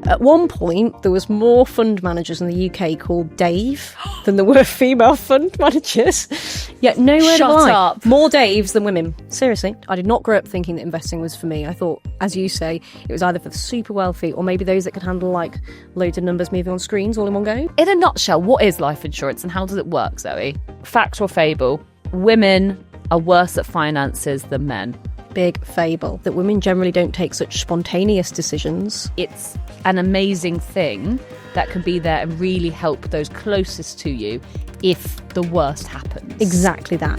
At one point, there was more fund managers in the UK called Dave than there were female fund managers. Yet nowhere to lie. Shut up. More Daves than women. Seriously, I did not grow up thinking that investing was for me. I thought, as you say, it was either for the super wealthy or maybe those that could handle like loads of numbers moving on screens all in one go. In a nutshell, what is life insurance and how does it work, Zoe? Fact or fable? Women are worse at finances than men. Big fable that women generally don't take such spontaneous decisions. It's an amazing thing that can be there and really help those closest to you if the worst happens. Exactly that.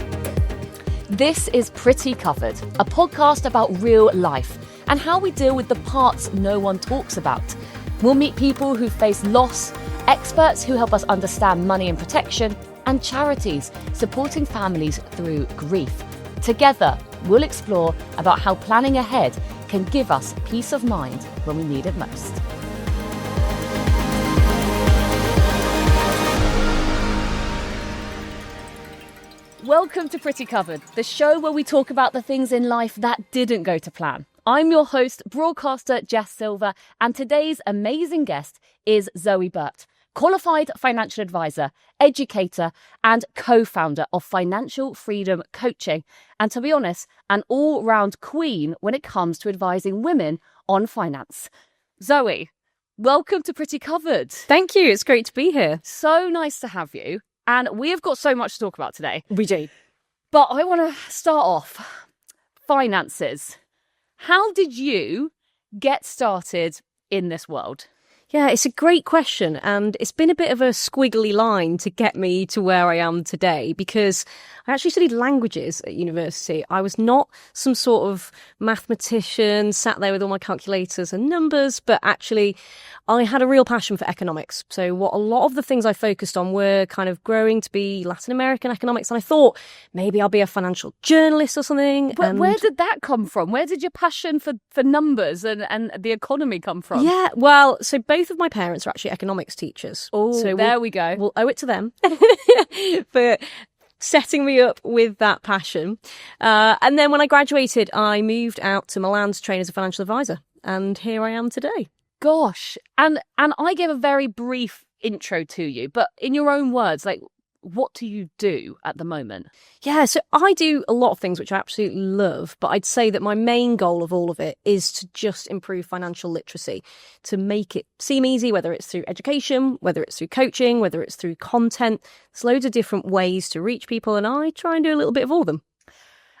This is Pretty Covered, a podcast about real life and how we deal with the parts no one talks about. We'll meet people who face loss, experts who help us understand money and protection, and charities supporting families through grief. Together, we'll explore about how planning ahead can give us peace of mind when we need it most. Welcome to Pretty Covered, the show where we talk about the things in life that didn't go to plan. I'm your host, broadcaster Jess Silva, and today's amazing guest is Zoë Burt, qualified financial advisor, educator, and co-founder of Financial Freedom Coaching. And to be honest, an all-round queen when it comes to advising women on finance. Zoë, welcome to Pretty Covered. Thank you. It's great to be here. So nice to have you. And we have got so much to talk about today. We do. But I want to start off. Finances. How did you get started in this world? Yeah, it's a great question, and it's been a bit of a squiggly line to get me to where I am today because I actually studied languages at university. I was not some sort of mathematician, sat there with all my calculators and numbers, but actually I had a real passion for economics. So what a lot of the things I focused on were kind of growing to be Latin American economics, and I thought maybe I'll be a financial journalist or something. But where did that come from? Where did your passion for numbers and the economy come from? Yeah, well, so both of my parents are actually economics teachers. Oh, so there we go. We'll owe it to them for setting me up with that passion. And then when I graduated, I moved out to Milan to train as a financial advisor. And here I am today. Gosh. And I gave a very brief intro to you, but in your own words, like, what do you do at the moment? Yeah, so I do a lot of things which I absolutely love, but I'd say that my main goal of all of it is to just improve financial literacy, to make it seem easy, whether it's through education, whether it's through coaching, whether it's through content. There's loads of different ways to reach people, and I try and do a little bit of all of them.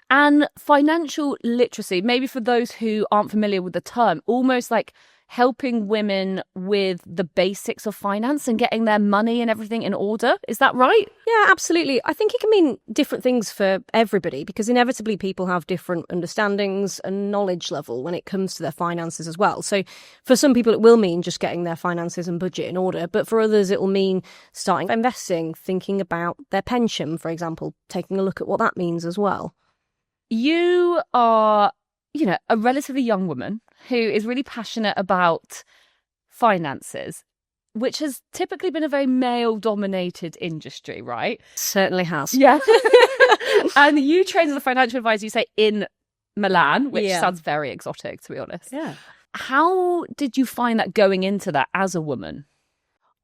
And financial literacy, maybe for those who aren't familiar with the term, almost like helping women with the basics of finance and getting their money and everything in order. Is that right? Yeah, absolutely. I think it can mean different things for everybody because inevitably people have different understandings and knowledge level when it comes to their finances as well. So for some people, it will mean just getting their finances and budget in order. But for others, it will mean starting investing, thinking about their pension, for example, taking a look at what that means as well. You are, a relatively young woman who is really passionate about finances, which has typically been a very male-dominated industry, right? Certainly has. Yeah. And you trained as a financial advisor, you say, in Milan, which sounds very exotic, to be honest. Yeah. How did you find that going into that as a woman?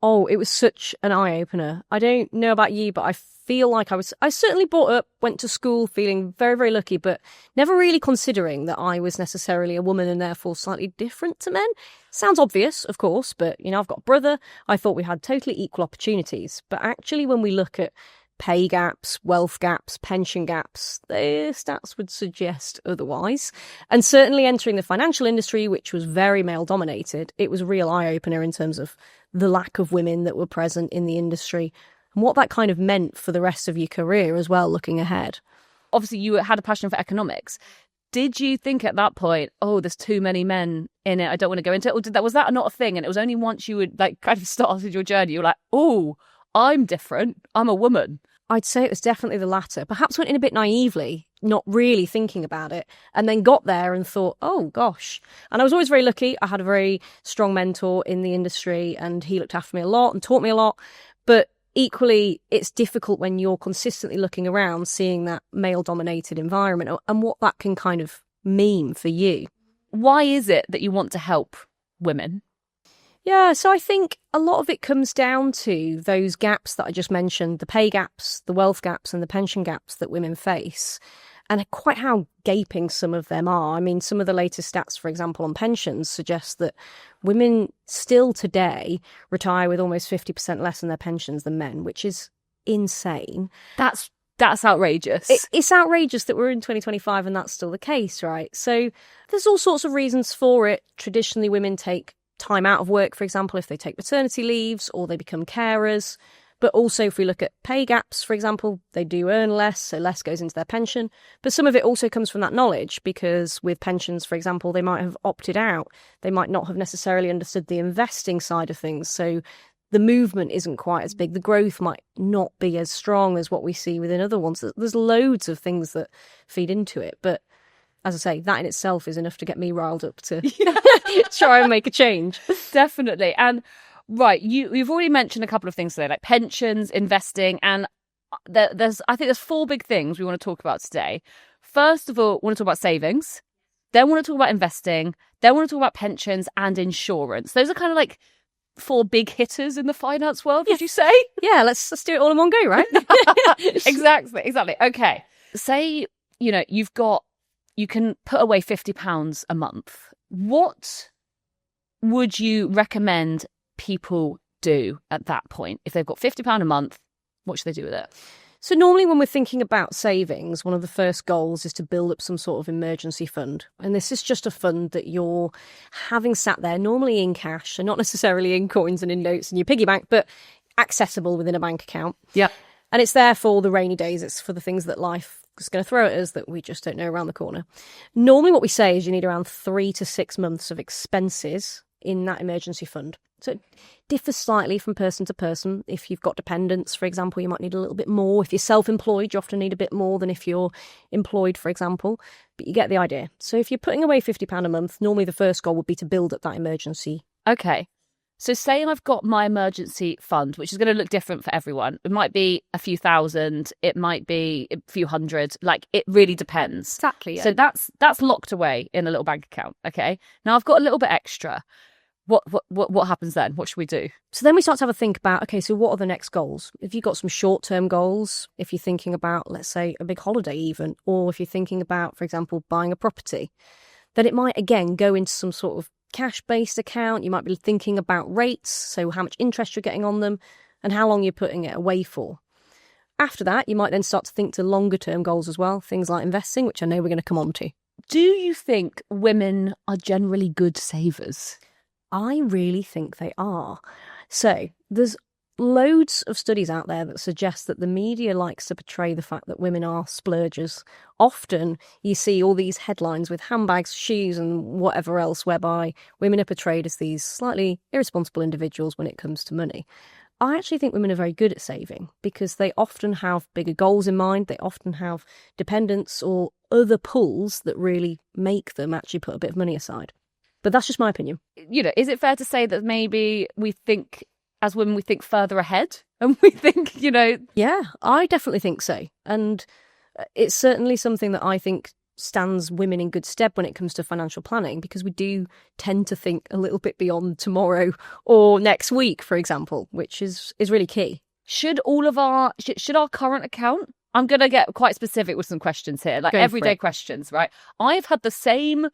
Oh, it was such an eye-opener. I don't know about you, but I feel like I certainly brought up, went to school feeling very, very lucky, but never really considering that I was necessarily a woman and therefore slightly different to men. Sounds obvious, of course, but, I've got a brother. I thought we had totally equal opportunities. But actually, when we look at pay gaps, wealth gaps, pension gaps, the stats would suggest otherwise. And certainly entering the financial industry, which was very male-dominated, it was a real eye-opener in terms of the lack of women that were present in the industry and what that kind of meant for the rest of your career as well, looking ahead. Obviously, you had a passion for economics. Did you think at that point, oh, there's too many men in it, I don't want to go into it? Or was that not a thing? And it was only once you would kind of started your journey, you were like, oh, I'm different. I'm a woman. I'd say it was definitely the latter. Perhaps went in a bit naively, not really thinking about it, and then got there and thought, oh, gosh. And I was always very lucky. I had a very strong mentor in the industry, and he looked after me a lot and taught me a lot. But equally, it's difficult when you're consistently looking around, seeing that male-dominated environment and what that can kind of mean for you. Why is it that you want to help women? Yeah, so I think a lot of it comes down to those gaps that I just mentioned, the pay gaps, the wealth gaps and the pension gaps that women face, and quite how gaping some of them are. I mean, some of the latest stats, for example, on pensions suggest that women still today retire with almost 50% less in their pensions than men, which is insane. That's outrageous. It's outrageous that we're in 2025 and that's still the case, right? So there's all sorts of reasons for it. Traditionally, women take time out of work, for example, if they take maternity leaves or they become carers. But also, if we look at pay gaps, for example, they do earn less, so less goes into their pension. But some of it also comes from that knowledge, because with pensions, for example, they might have opted out. They might not have necessarily understood the investing side of things. So the movement isn't quite as big. The growth might not be as strong as what we see within other ones. There's loads of things that feed into it. But as I say, that in itself is enough to get me riled up to try and make a change. Definitely. And right, you've already mentioned a couple of things today, like pensions, investing, and I think there's four big things we want to talk about today. First of all, we want to talk about savings, then we want to talk about investing, then we want to talk about pensions and insurance. Those are kind of like four big hitters in the finance world, would you say? Yeah, let's do it all in one go, right? Exactly. Okay. Say, you can put away £50 a month. What would you recommend people do at that point? If they've got £50 a month, what should they do with it? So normally when we're thinking about savings, one of the first goals is to build up some sort of emergency fund. And this is just a fund that you're having sat there, normally in cash, so not necessarily in coins and in notes in your piggy bank, but accessible within a bank account. Yeah. And it's there for the rainy days. It's for the things that life is going to throw at us that we just don't know around the corner. Normally what we say is you need around 3 to 6 months of expenses in that emergency fund. So it differs slightly from person to person. If you've got dependents, for example, you might need a little bit more. If you're self-employed, you often need a bit more than if you're employed, for example. But you get the idea. So if you're putting away £50 a month, normally the first goal would be to build up that emergency. Okay. So say I've got my emergency fund, which is going to look different for everyone. It might be a few thousand. It might be a few hundred. Like, it really depends. Exactly. Yeah. So that's locked away in a little bank account. Okay. Now I've got a little bit extra. What happens then? What should we do? So then we start to have a think about, okay, so what are the next goals? If you've got some short-term goals, if you're thinking about, let's say, a big holiday even, or if you're thinking about, for example, buying a property, then it might, again, go into some sort of cash-based account. You might be thinking about rates, so how much interest you're getting on them, and how long you're putting it away for. After that, you might then start to think to longer-term goals as well, things like investing, which I know we're going to come on to. Do you think women are generally good savers? I really think they are. So there's loads of studies out there that suggest that the media likes to portray the fact that women are splurgers. Often you see all these headlines with handbags, shoes and whatever else, whereby women are portrayed as these slightly irresponsible individuals when it comes to money. I actually think women are very good at saving because they often have bigger goals in mind. They often have dependents or other pulls that really make them actually put a bit of money aside. But that's just my opinion. Is it fair to say that maybe we think, as women, we think further ahead? And we think, Yeah, I definitely think so. And it's certainly something that I think stands women in good stead when it comes to financial planning, because we do tend to think a little bit beyond tomorrow or next week, for example, which is really key. Should our current account, I'm going to get quite specific with some questions here, like everyday questions, right? I've had the same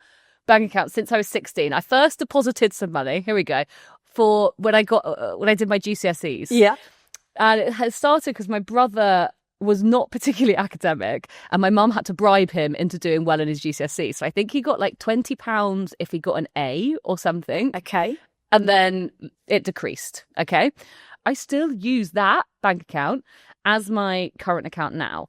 bank account since I was 16. I first deposited some money, here we go, for when I did my GCSEs. Yeah. And it had started because my brother was not particularly academic and my mum had to bribe him into doing well in his GCSE. So I think he got like £20 if he got an A or something. Okay. And then it decreased. Okay. I still use that bank account as my current account now.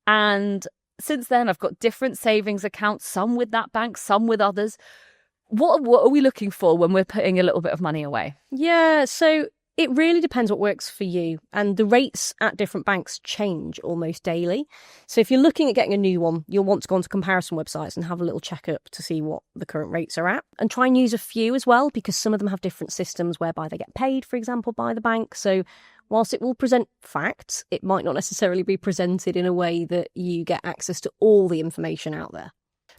And since then, I've got different savings accounts, some with that bank, some with others. What are we looking for when we're putting a little bit of money away? Yeah, so it really depends what works for you. And the rates at different banks change almost daily. So if you're looking at getting a new one, you'll want to go onto comparison websites and have a little checkup to see what the current rates are at. And try and use a few as well, because some of them have different systems whereby they get paid, for example, by the bank. So whilst it will present facts, it might not necessarily be presented in a way that you get access to all the information out there.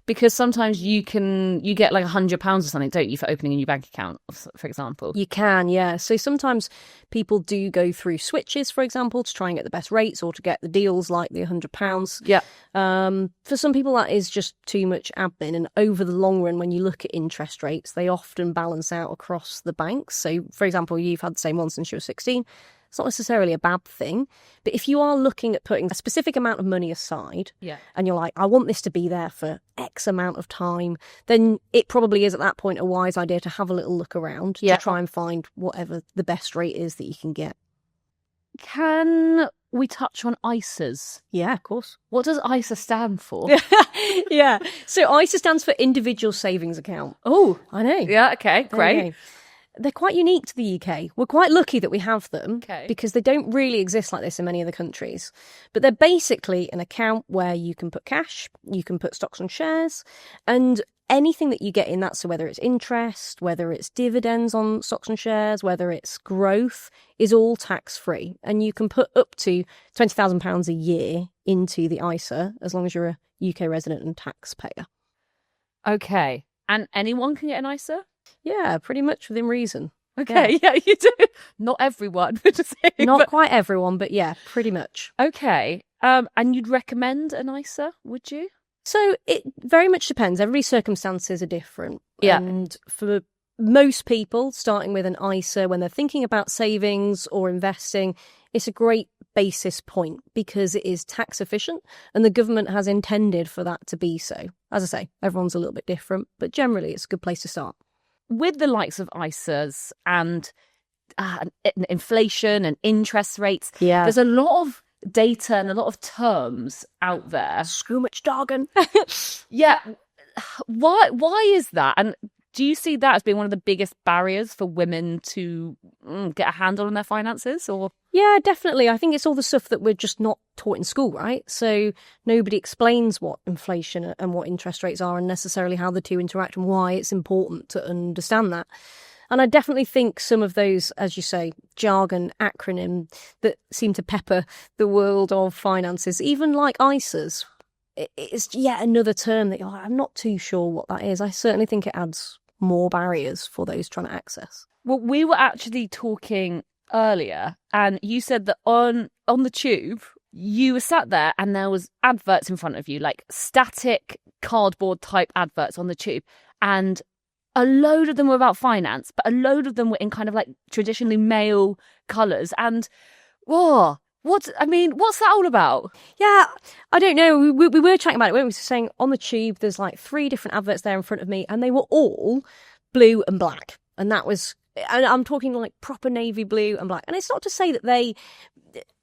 Because sometimes you get like £100 or something, don't you, for opening a new bank account, for example? You can, yeah. So sometimes people do go through switches, for example, to try and get the best rates or to get the deals like the £100. Yeah. For some people, that is just too much admin. And over the long run, when you look at interest rates, they often balance out across the banks. So, for example, you've had the same one since you were 16. It's not necessarily a bad thing. But if you are looking at putting a specific amount of money aside, and you're like, I want this to be there for X amount of time, then it probably is at that point a wise idea to have a little look around to try and find whatever the best rate is that you can get. Can we touch on ISAs? Yeah, of course. What does ISA stand for? Yeah. So ISA stands for Individual Savings Account. Oh, I know. Yeah, okay, great. Okay. They're quite unique to the UK. We're quite lucky that we have them because they don't really exist like this in many other countries. But they're basically an account where you can put cash, you can put stocks and shares, and anything that you get in that, so whether it's interest, whether it's dividends on stocks and shares, whether it's growth, is all tax-free. And you can put up to £20,000 a year into the ISA as long as you're a UK resident and taxpayer. Okay. And anyone can get an ISA? Yeah, pretty much within reason. Okay, yeah, you do. Not everyone. Not quite everyone, but yeah, pretty much. Okay. And you'd recommend an ISA, would you? So it very much depends. Everybody's circumstances are different. Yeah. And for most people, starting with an ISA when they're thinking about savings or investing, it's a great basis point because it is tax efficient and the government has intended for that to be so. As I say, everyone's a little bit different, but generally it's a good place to start. With the likes of ISAs and inflation and interest rates, there's a lot of data and a lot of terms out there. So much jargon. Yeah. Why is that? And do you see that as being one of the biggest barriers for women to get a handle on their finances? Or yeah, definitely. I think it's all the stuff that we're just not taught in school, right? So nobody explains what inflation and what interest rates are and necessarily how the two interact and why it's important to understand that. And I definitely think some of those, as you say, jargon acronym that seem to pepper the world of finances, even like ISAs, it's yet another term that you're like, I'm not too sure what that is. I certainly think it adds more barriers for those trying to access. Well, we were actually talking earlier and you said that on the tube, you were sat there and there was adverts in front of you, like static cardboard type adverts on the tube. And a load of them were about finance, but a load of them were in kind of like traditionally male colours. And, what's that all about? Yeah, I don't know. We were chatting about it, weren't we? Saying on the tube, there's like 3 different adverts there in front of me, and they were all blue and black. And that was, and I'm talking like proper navy blue and black. And it's not to say that they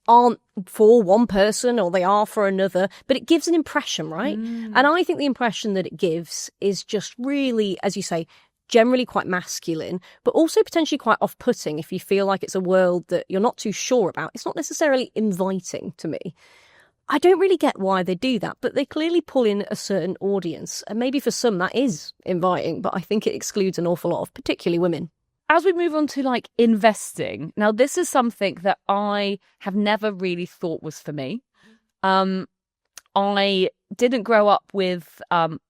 aren't for one person or they are for another, but it gives an impression, right? And I think the impression that it gives is just really, as you say, generally quite masculine, but also potentially quite off-putting if you feel like it's a world that you're not too sure about. It's not necessarily inviting to me. I don't really get why they do that, but they clearly pull in a certain audience. And maybe for some that is inviting, but I think it excludes an awful lot of particularly women. As we move on to like investing, now this is something that I have never really thought was for me. I didn't grow up with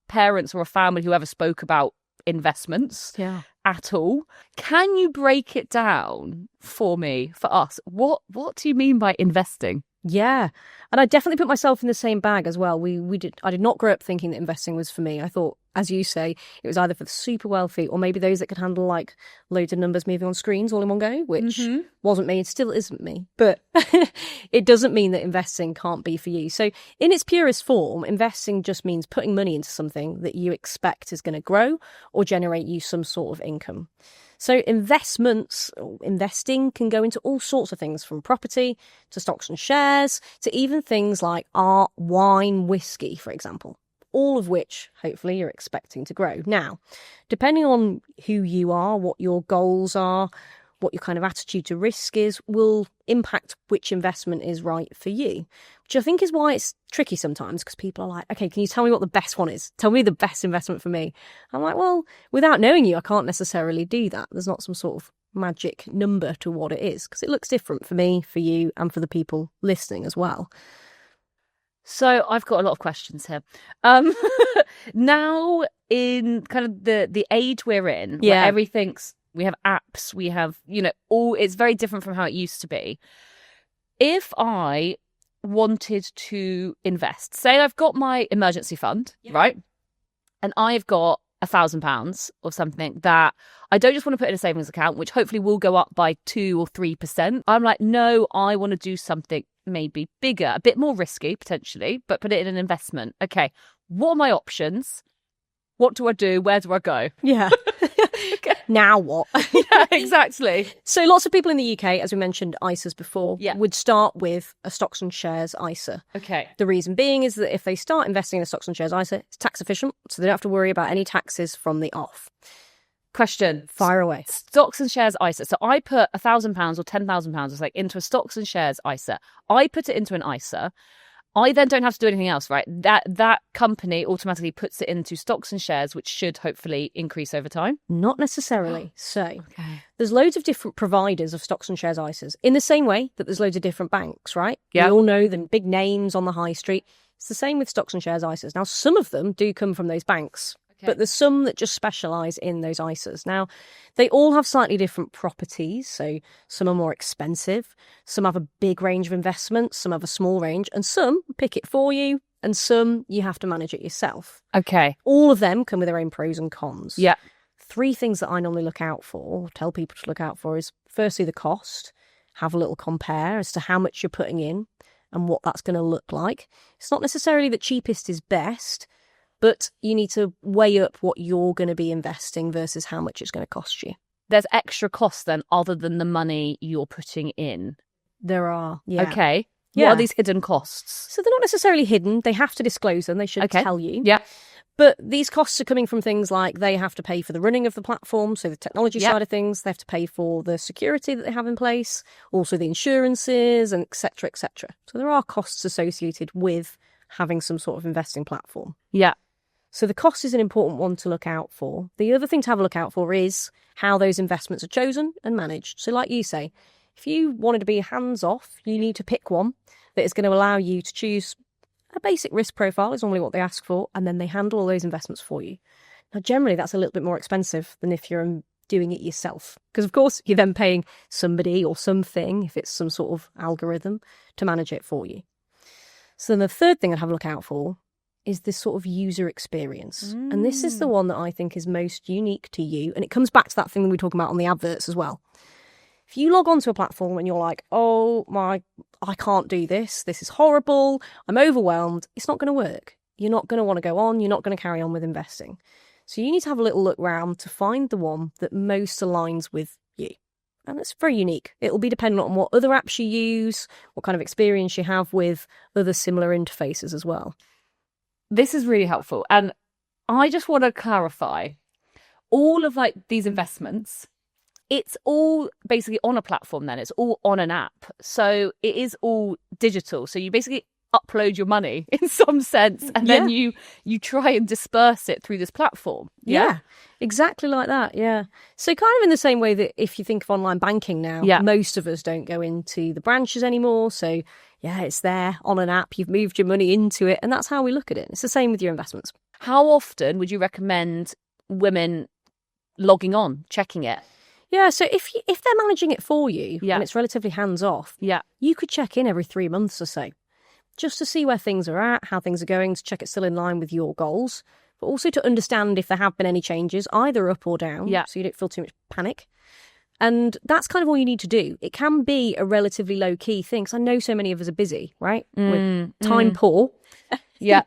parents or a family who ever spoke about investments at all. Can you break it down for me, for us? What do you mean by investing? Yeah. And I definitely put myself in the same bag as well. I did not grow up thinking that investing was for me. I thought, as you say, it was either for the super wealthy or maybe those that could handle like loads of numbers moving on screens all in one go, which wasn't me. It still isn't me. But it doesn't mean that investing can't be for you. So in its purest form, investing just means putting money into something that you expect is going to grow or generate you some sort of income. So investments, or investing, can go into all sorts of things, from property to stocks and shares to even things like art, wine, whiskey, for example, all of which hopefully you're expecting to grow. Now, depending on who you are, what your goals are, what your kind of attitude to risk is, will impact which investment is right for you, which I think is why it's tricky sometimes, because people are like, okay, can you tell me what the best one is? Tell me the best investment for me. I'm like, well, without knowing you, I can't necessarily do that. There's not some sort of magic number to what it is, because it looks different for me, for you, and for the people listening as well. So I've got a lot of questions here. Now in kind of the age we're in, where everything's, we have apps, we have, all, it's very different from how it used to be. If I wanted to invest, say I've got my emergency fund, right? And I've got £1,000 or something that I don't just want to put in a savings account, which hopefully will go up by 2 or 3%. I'm like, no, I want to do something maybe bigger, a bit more risky potentially, but put it in an investment. Okay, what are my options? What do I do? Where do I go? Yeah. Okay. Now what? Yeah, exactly. So lots of people in the UK, as we mentioned, ISAs before, Yeah. would start with a stocks and shares ISA. Okay. The reason being is that if they start investing in a stocks and shares ISA, it's tax efficient, so they don't have to worry about any taxes from the off. Question. Fire away. Stocks and shares ISA. So I put £1,000 or £10,000 into a stocks and shares ISA. I put it into an ISA. I then don't have to do anything else, right? That company automatically puts it into stocks and shares, which should hopefully increase over time. Not necessarily. So there's loads of different providers of stocks and shares ISAs, in the same way that there's loads of different banks, right? Yeah. We all know the big names on the high street. It's the same with stocks and shares ISAs. Now, some of them do come from those banks. But there's some that just specialise in those ISAs. Now, they all have slightly different properties. So some are more expensive, some have a big range of investments, some have a small range, and some pick it for you, and some you have to manage it yourself. Okay. All of them come with their own pros and cons. Yeah. 3 things that I normally look out for, tell people to look out for, is firstly the cost. Have a little compare as to how much you're putting in and what that's going to look like. It's not necessarily that cheapest is best, but you need to weigh up what you're going to be investing versus how much it's going to cost you. There's extra costs then other than the money you're putting in? There are, yeah. Okay. Yeah. What are these hidden costs? So they're not necessarily hidden. They have to disclose them. They should tell you. Yeah. But these costs are coming from things like they have to pay for the running of the platform, so the technology side of things. They have to pay for the security that they have in place, also the insurances, and et cetera, et cetera. So there are costs associated with having some sort of investing platform. Yeah. So the cost is an important one to look out for. The other thing to have a look out for is how those investments are chosen and managed. So like you say, if you wanted to be hands-off, you need to pick one that is going to allow you to choose a basic risk profile, is normally what they ask for, and then they handle all those investments for you. Now, generally, that's a little bit more expensive than if you're doing it yourself. Because, of course, you're then paying somebody or something, if it's some sort of algorithm, to manage it for you. So then the third thing I'd have a look out for is this sort of user experience. And this is the one that I think is most unique to you. And it comes back to that thing that we talk about on the adverts as well. If you log onto a platform and you're like, oh my, I can't do this. This is horrible. I'm overwhelmed. It's not going to work. You're not going to want to go on. You're not going to carry on with investing. So you need to have a little look around to find the one that most aligns with you. And it's very unique. It'll be dependent on what other apps you use, what kind of experience you have with other similar interfaces as well. This is really helpful. And I just want to clarify, all of like these investments, it's all basically on a platform then. It's all on an app. So it is all digital. So you basically upload your money in some sense, and then you try and disperse it through this platform. Yeah, exactly like that. Yeah. So kind of in the same way that if you think of online banking now, most of us don't go into the branches anymore. So yeah, it's there on an app. You've moved your money into it, and that's how we look at it. It's the same with your investments. How often would you recommend women logging on, checking it? Yeah, so if they're managing it for you and it's relatively hands-off, you could check in every 3 months or so, just to see where things are at, how things are going, to check it's still in line with your goals, but also to understand if there have been any changes, either up or down, so you don't feel too much panic. And that's kind of all you need to do. It can be a relatively low-key thing, because I know so many of us are busy, right? With time poor. Yeah.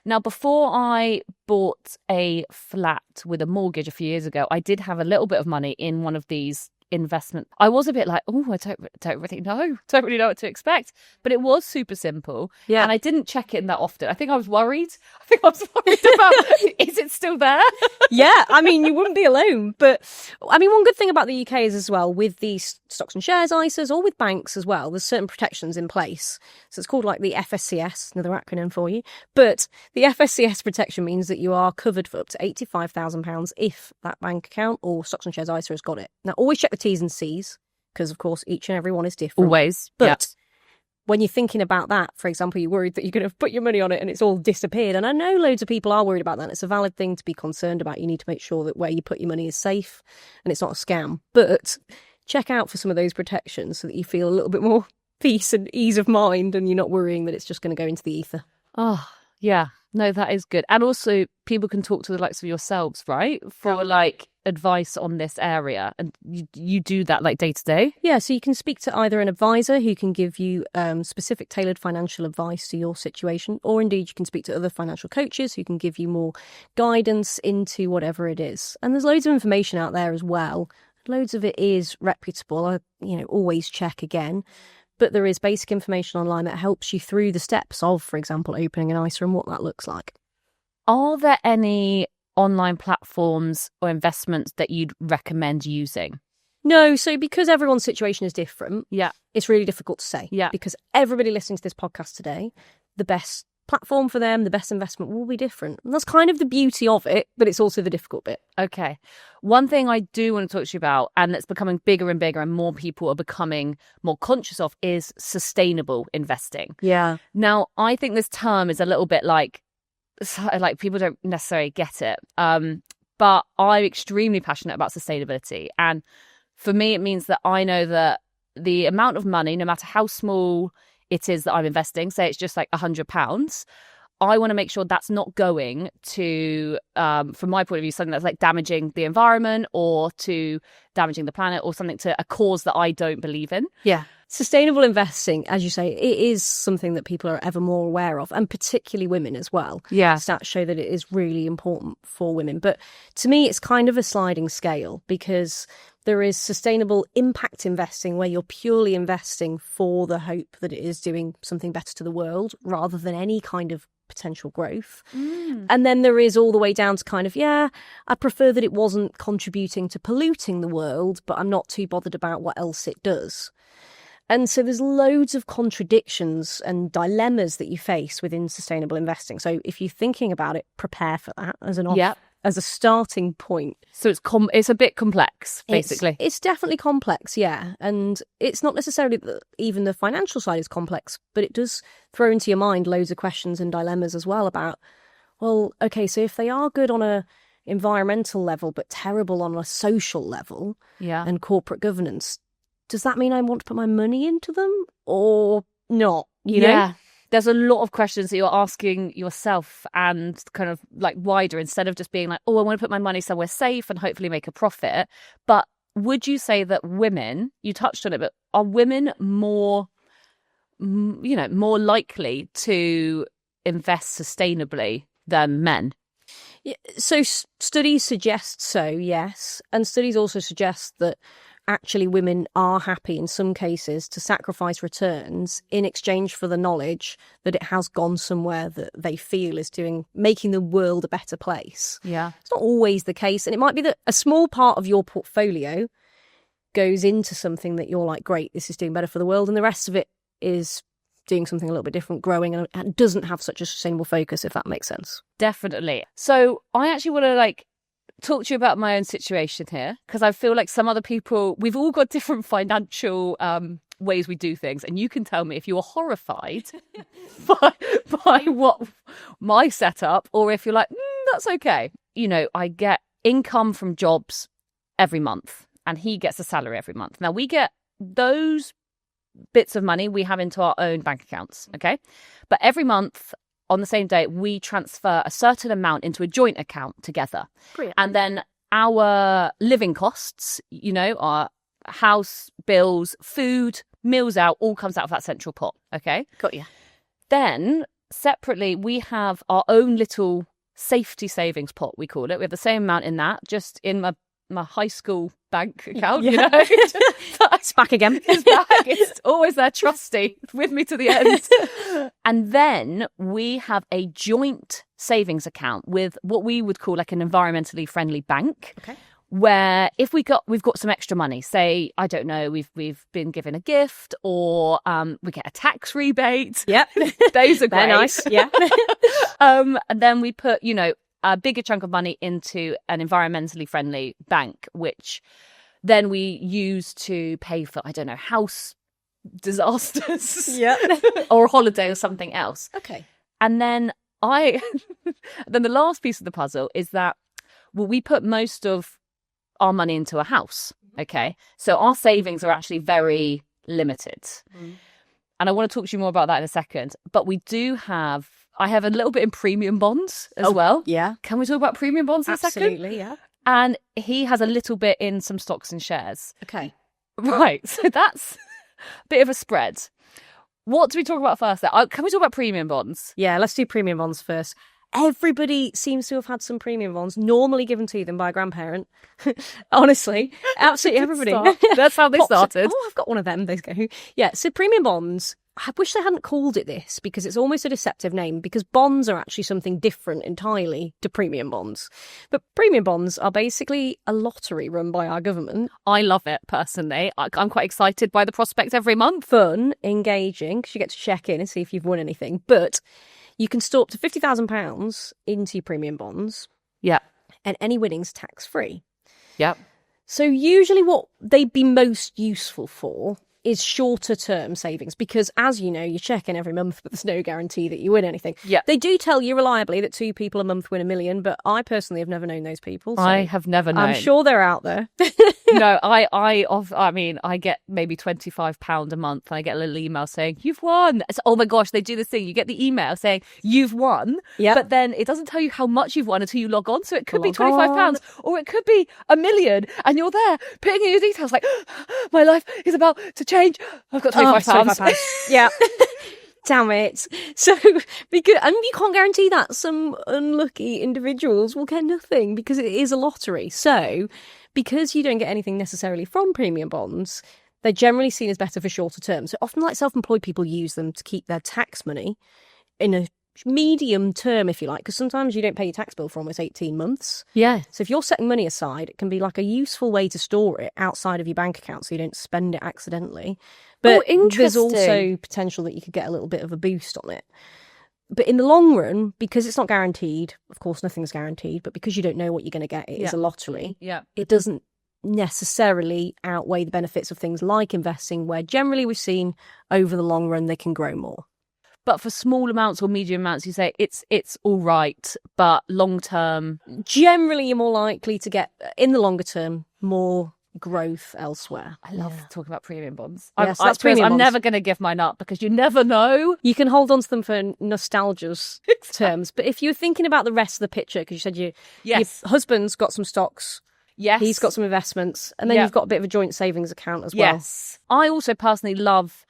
Now, before I bought a flat with a mortgage a few years ago, I did have a little bit of money in one of these investment. I was a bit like, oh, I don't really know what to expect, but it was super simple. Yeah. And I didn't check it that often. I think I was worried about, is it still there? Yeah, I mean, you wouldn't be alone. But I mean, one good thing about the UK is as well, with these stocks and shares ISAs, or with banks as well, there's certain protections in place. So it's called like the FSCS, another acronym for you. But the FSCS protection means that you are covered for up to £85,000 if that bank account or stocks and shares ISA has got it. Now, always check the T's and C's, because of course each and every one is different. Always. But when you're thinking about that, for example, you're worried that you're going to put your money on it and it's all disappeared. And I know loads of people are worried about that. It's a valid thing to be concerned about. You need to make sure that where you put your money is safe and it's not a scam. But check out for some of those protections so that you feel a little bit more peace and ease of mind and you're not worrying that it's just going to go into the ether. Oh, yeah. No, that is good. And also people can talk to the likes of yourselves, right? For like advice on this area. And you do that like day to day? Yeah, so you can speak to either an advisor who can give you specific tailored financial advice to your situation, or indeed you can speak to other financial coaches who can give you more guidance into whatever it is. And there's loads of information out there as well. Loads of it is reputable. I, always check again. But there is basic information online that helps you through the steps of, for example, opening an ISA and what that looks like. Are there any online platforms or investments that you'd recommend using? No, so because everyone's situation is different, it's really difficult to say. Yeah. Because everybody listening to this podcast today, the best platform for them, the best investment will be different. And that's kind of the beauty of it, but it's also the difficult bit. Okay. One thing I do want to talk to you about, and that's becoming bigger and bigger and more people are becoming more conscious of, is sustainable investing. Yeah. Now, I think this term is a little bit like people don't necessarily get it. But I'm extremely passionate about sustainability. And for me, it means that I know that the amount of money, no matter how small it is that I'm investing, say it's just like £100, I want to make sure that's not going to, from my point of view, something that's like damaging the environment or to damaging the planet or something to a cause that I don't believe in. Yeah. Sustainable investing, as you say, it is something that people are ever more aware of, and particularly women as well. Yeah. Stats show that it is really important for women. But to me, it's kind of a sliding scale because there is sustainable impact investing where you're purely investing for the hope that it is doing something better to the world rather than any kind of potential growth. And then there is all the way down to kind of, I prefer that it wasn't contributing to polluting the world, but I'm not too bothered about what else it does. And so there's loads of contradictions and dilemmas that you face within sustainable investing. So if you're thinking about it, prepare for that as a starting point. So it's a bit complex, basically. It's definitely complex, yeah. And it's not necessarily that even the financial side is complex, but it does throw into your mind loads of questions and dilemmas as well about, well, okay, so if they are good on a environmental level but terrible on a social level and corporate governance, does that mean I want to put my money into them or not? You know? There's a lot of questions that you're asking yourself and kind of like wider, instead of just being like, I want to put my money somewhere safe and hopefully make a profit. But would you say that women, you touched on it, but are women more likely to invest sustainably than men? Yeah, so studies suggest so, yes. And studies also suggest that actually women are happy in some cases to sacrifice returns in exchange for the knowledge that it has gone somewhere that they feel is making the world a better place. Yeah. It's not always the case. And it might be that a small part of your portfolio goes into something that you're like, great, this is doing better for the world. And the rest of it is doing something a little bit different, growing, and doesn't have such a sustainable focus, if that makes sense. Definitely. So I actually want to talk to you about my own situation here, because I feel like some other people, we've all got different financial ways we do things, and you can tell me if you are horrified by what my setup, or if you're like, that's okay. I get income from jobs every month, and he gets a salary every month. Now we get those bits of money we have into our own bank accounts, okay? But every month, on the same day, we transfer a certain amount into a joint account together. Brilliant. And then our living costs, our house bills, food, meals out, all comes out of that central pot, okay? Got you. Then, separately, we have our own little safety savings pot, we call it. We have the same amount in that, just in my high school bank account, It's back again. It's back. It's always there, trusty, with me to the end. And then we have a joint savings account with what we would call like an environmentally friendly bank. Okay. Where if we've got some extra money, say, I don't know, we've been given a gift, or we get a tax rebate. Yep. Those are great. They're nice. Yeah. And then we put, a bigger chunk of money into an environmentally friendly bank, which then we use to pay for, I don't know, house disasters. Yeah. Or a holiday or something else. Okay. And then then the last piece of the puzzle is that, well, we put most of our money into a house. Okay. So our savings are actually very limited. And I want to talk to you more about that in a second. But I have a little bit in premium bonds as well. Yeah. Can we talk about premium bonds in a second? Absolutely, yeah. And he has a little bit in some stocks and shares. Okay. Right. So that's a bit of a spread. What do we talk about first? Can we talk about premium bonds? Yeah, let's do premium bonds first. Everybody seems to have had some premium bonds, normally given to them by a grandparent. Honestly, absolutely everybody. That's how they started. Oh, I've got one of them. They go. Yeah, so premium bonds, I wish they hadn't called it this because it's almost a deceptive name, because bonds are actually something different entirely to premium bonds. But premium bonds are basically a lottery run by our government. I love it, personally. I'm quite excited by the prospect every month. Fun, engaging, because you get to check in and see if you've won anything. But you can store up to £50,000 into your premium bonds. Yeah. And any winnings tax-free. Yeah. So usually what they'd be most useful for is shorter term savings, because as you know, you check in every month, but there's no guarantee that you win anything. Yeah. They do tell you reliably that 2 people a month win $1 million, but I personally have never known those people. So I have never known. I'm sure they're out there. No, I get maybe £25 a month and I get a little email saying, you've won. It's, oh my gosh, they do this thing. You get the email saying you've won, but then it doesn't tell you how much you've won until you log on. So it could be £25 or it could be $1 million, and you're there putting in your details like, my life is about to change. I've got £25. Yeah. Damn it. So, because, and you can't guarantee that some unlucky individuals will get nothing because it is a lottery. So, because you don't get anything necessarily from premium bonds, they're generally seen as better for shorter terms. So often, like, self-employed people use them to keep their tax money in a medium term, if you like, because sometimes you don't pay your tax bill for almost 18 months. Yeah. So if you're setting money aside, it can be like a useful way to store it outside of your bank account so you don't spend it accidentally. But there's also potential that you could get a little bit of a boost on it. But in the long run, because it's not guaranteed, of course, nothing's guaranteed, but because you don't know what you're going to get, it is a lottery. Yeah. It doesn't necessarily outweigh the benefits of things like investing, where generally we've seen over the long run they can grow more. But for small amounts or medium amounts, you say it's all right, but long term, generally you're more likely to get, in the longer term, more growth elsewhere. I love talking about premium bonds. Yes, that's premium bonds. I'm never going to give mine up because you never know. You can hold on to them for nostalgia's terms. But if you're thinking about the rest of the picture, because you said your husband's got some stocks. Yes. He's got some investments. And then you've got a bit of a joint savings account as well. Yes. I also personally love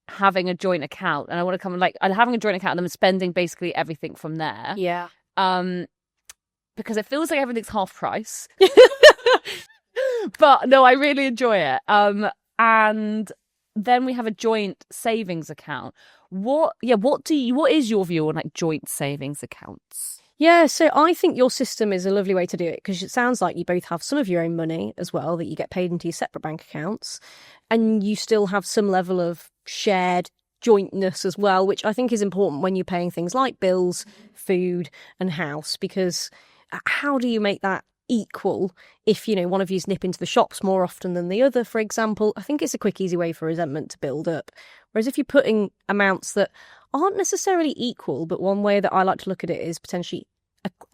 having a joint account, and I want to come having a joint account and then spending basically everything from there. Yeah. Because it feels like everything's half price. But no, I really enjoy it. And then we have a joint savings account. What is your view on like joint savings accounts? Yeah, so I think your system is a lovely way to do it, because it sounds like you both have some of your own money as well that you get paid into your separate bank accounts, and you still have some level of shared jointness as well, which I think is important when you're paying things like bills, food and house, because how do you make that equal if, one of you's nip into the shops more often than the other, for example? I think it's a quick, easy way for resentment to build up. Whereas if you're putting amounts that aren't necessarily equal, but one way that I like to look at it is potentially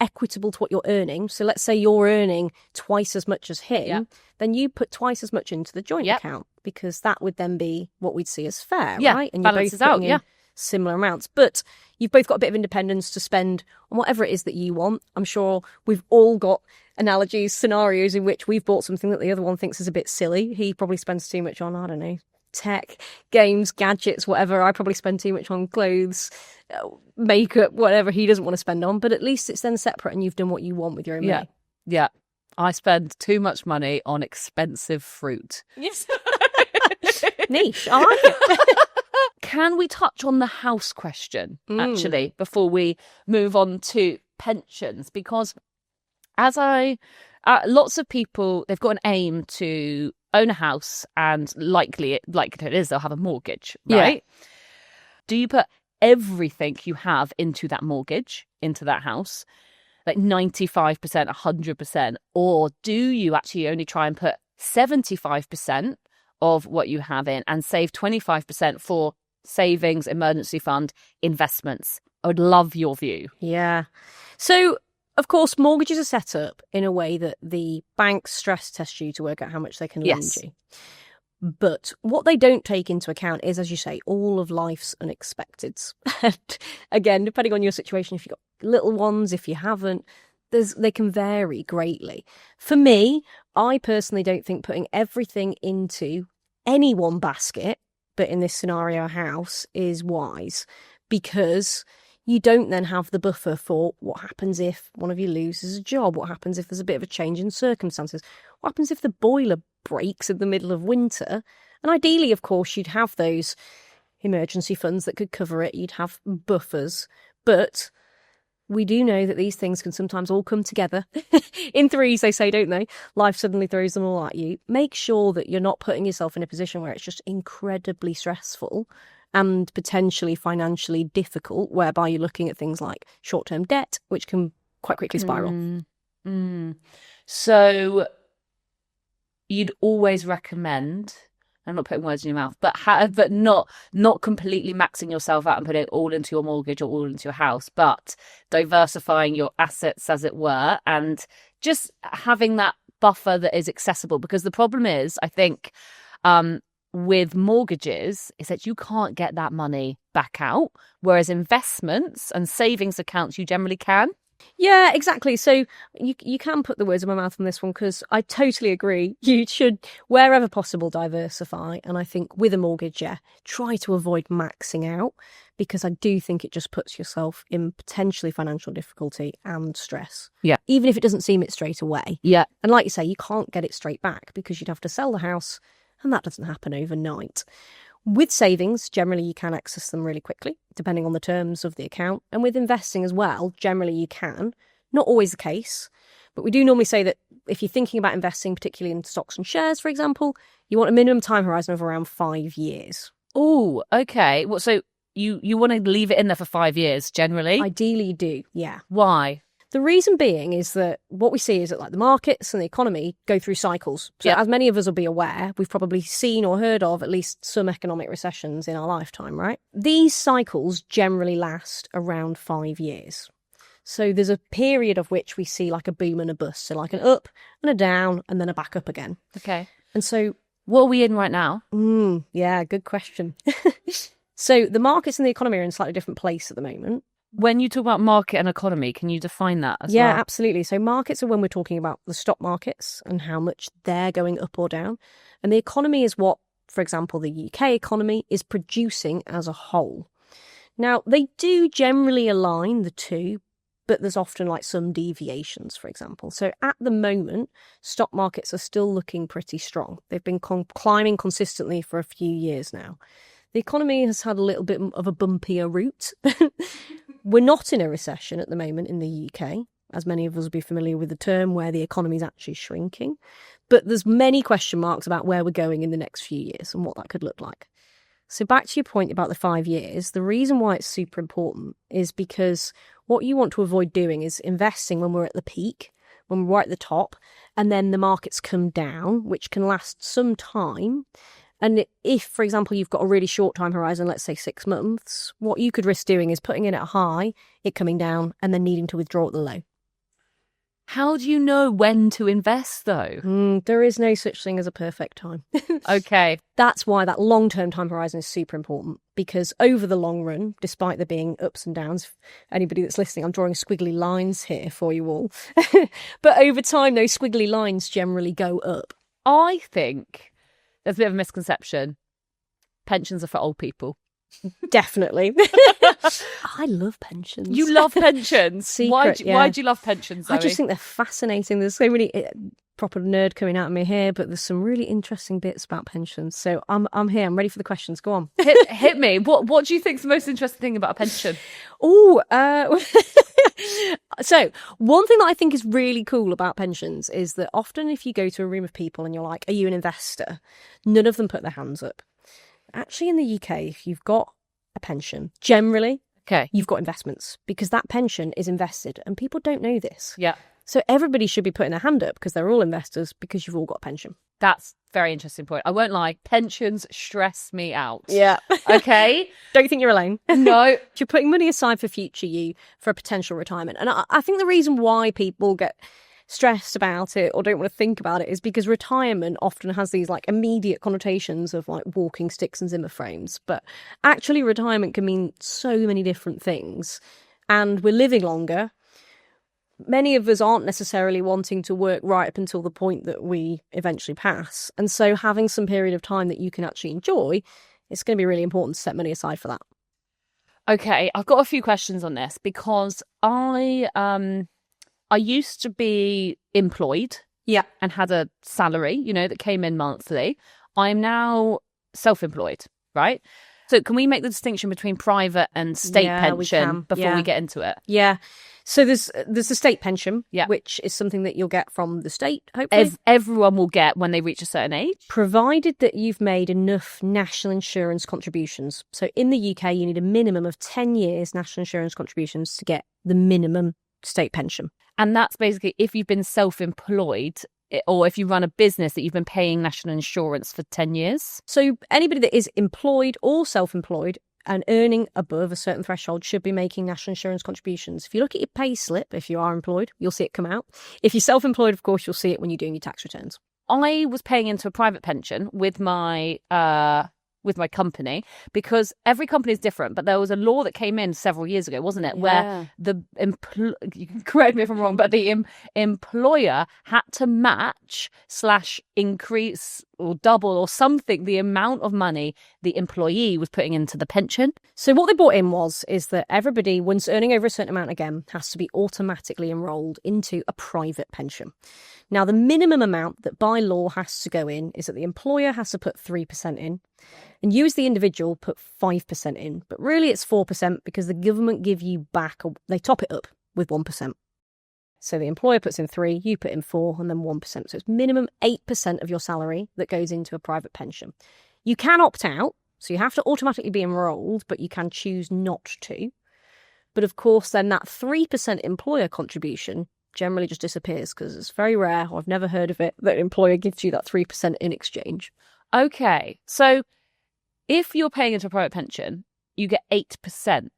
equitable to what you're earning. So let's say you're earning twice as much as him, then you put twice as much into the joint account, because that would then be what we'd see as fair, right? And you're both putting in similar amounts, but you've both got a bit of independence to spend on whatever it is that you want. I'm sure we've all got analogies, scenarios in which we've bought something that the other one thinks is a bit silly. He probably spends too much on, I don't know, tech, games, gadgets, whatever. I probably spend too much on clothes, makeup, whatever he doesn't want to spend on. But at least it's then separate and you've done what you want with your own money. Yeah. I spend too much money on expensive fruit. Yes. Niche. I like it. Can we touch on the house question, actually, before we move on to pensions? Because lots of people, they've got an aim to own a house, and likely it is they'll have a mortgage, right? Yeah. Do you put everything you have into that mortgage, into that house, like 95%, 100%, or do you actually only try and put 75% of what you have in and save 25% for savings, emergency fund, investments. I would love your view. Yeah. So, of course, mortgages are set up in a way that the banks stress test you to work out how much they can lend you. But what they don't take into account is, as you say, all of life's unexpecteds. And again, depending on your situation, if you've got little ones, if you haven't, they can vary greatly. For me, I personally don't think putting everything into any one basket, but in this scenario, a house, is wise, because you don't then have the buffer for what happens if one of you loses a job, what happens if there's a bit of a change in circumstances, what happens if the boiler breaks in the middle of winter. And ideally, of course, you'd have those emergency funds that could cover it. You'd have buffers. But we do know that these things can sometimes all come together. In threes, they say, don't they? Life suddenly throws them all at you. Make sure that you're not putting yourself in a position where it's just incredibly stressful and potentially financially difficult, whereby you're looking at things like short-term debt, which can quite quickly spiral. So you'd always recommend, I'm not putting words in your mouth, but not completely maxing yourself out and putting it all into your mortgage or all into your house, but diversifying your assets, as it were, and just having that buffer that is accessible. Because the problem is, I think, with mortgages is that you can't get that money back out, whereas investments and savings accounts you generally can. Yeah, exactly. So you can put the words in my mouth on this one, because I totally agree. You should, wherever possible, diversify. And I think with a mortgage, try to avoid maxing out, because I do think it just puts yourself in potentially financial difficulty and stress. Yeah. Even if it doesn't seem it straight away. Yeah. And like you say, you can't get it straight back, because you'd have to sell the house, and that doesn't happen overnight. With savings, generally you can access them really quickly, depending on the terms of the account. And with investing as well, generally you can. Not always the case, but we do normally say that if you're thinking about investing, particularly in stocks and shares, for example, you want a minimum time horizon of around 5 years. Oh, okay. Well, so you want to leave it in there for 5 years, generally? Ideally you do, yeah. Why? The reason being is that what we see is that, like, the markets and the economy go through cycles. So as many of us will be aware, we've probably seen or heard of at least some economic recessions in our lifetime, right? These cycles generally last around 5 years. So there's a period of which we see like a boom and a bust. So like an up and a down and then a back up again. Okay. And so what are we in right now? Yeah, good question. So the markets and the economy are in a slightly different place at the moment. When you talk about market and economy, can you define that as well? Yeah, absolutely. So markets are when we're talking about the stock markets and how much they're going up or down. And the economy is what, for example, the UK economy is producing as a whole. Now, they do generally align, the two, but there's often like some deviations, for example. So at the moment, stock markets are still looking pretty strong. They've been climbing consistently for a few years now. The economy has had a little bit of a bumpier route. We're not in a recession at the moment in the UK, as many of us will be familiar with the term, where the economy is actually shrinking. But there's many question marks about where we're going in the next few years and what that could look like. So back to your point about the 5 years, the reason why it's super important is because what you want to avoid doing is investing when we're at the peak, when we're right at the top, and then the markets come down, which can last some time. And if, for example, you've got a really short time horizon, let's say 6 months, what you could risk doing is putting in at a high, it coming down, and then needing to withdraw at the low. How do you know when to invest, though? There is no such thing as a perfect time. Okay. That's why that long-term time horizon is super important, because over the long run, despite there being ups and downs, anybody that's listening, I'm drawing squiggly lines here for you all. But over time, those squiggly lines generally go up. I think there's a bit of a misconception. Pensions are for old people. Definitely. I love pensions. You love pensions? Why do you love pensions, Zoe? I just think they're fascinating. There's so many proper nerd coming out of me here, but there's some really interesting bits about pensions. So I'm here. I'm ready for the questions. Go on. Hit me. What do you think's the most interesting thing about a pension? So one thing that I think is really cool about pensions is that often if you go to a room of people and you're like, are you an investor? None of them put their hands up. Actually, in the UK, if you've got a pension, generally, you've got investments, because that pension is invested and people don't know this. Yeah. So everybody should be putting their hand up because they're all investors, because you've all got a pension. That's a very interesting point. I won't lie. Pensions stress me out. Yeah. Okay. Don't think you're alone. No. You're putting money aside for future you for a potential retirement. And I think the reason why people get stressed about it or don't want to think about it is because retirement often has these like immediate connotations of like walking sticks and Zimmer frames. But actually retirement can mean so many different things. And we're living longer. Many of us aren't necessarily wanting to work right up until the point that we eventually pass. And so having some period of time that you can actually enjoy, it's going to be really important to set money aside for that. Okay, I've got a few questions on this because I used to be employed, and had a salary, that came in monthly. I'm now self-employed, right? So can we make the distinction between private and state pension before we get into it? Yeah. So there's the state pension, which is something that you'll get from the state, hopefully. Everyone will get when they reach a certain age. Provided that you've made enough national insurance contributions. So in the UK, you need a minimum of 10 years national insurance contributions to get the minimum state pension. And that's basically if you've been self-employed or if you run a business that you've been paying national insurance for 10 years. So anybody that is employed or self-employed and earning above a certain threshold should be making national insurance contributions. If you look at your pay slip, if you are employed, you'll see it come out. If you're self-employed, of course, you'll see it when you're doing your tax returns. I was paying into a private pension with my company because every company is different. But there was a law that came in several years ago, wasn't it? Where you can correct me if I'm wrong, but the employer had to match / increase or double or something the amount of money the employee was putting into the pension. So what they brought in is that everybody, once earning over a certain amount again, has to be automatically enrolled into a private pension. Now, the minimum amount that by law has to go in is that the employer has to put 3% in, and you as the individual put 5% in. But really it's 4% because the government give you back, or they top it up with 1%. So the employer puts in 3, you put in 4, and then 1%. So it's minimum 8% of your salary that goes into a private pension. You can opt out, so you have to automatically be enrolled, but you can choose not to. But of course, then that 3% employer contribution generally just disappears because it's very rare, or I've never heard of it, that an employer gives you that 3% in exchange. Okay, so if you're paying into a private pension, you get 8%.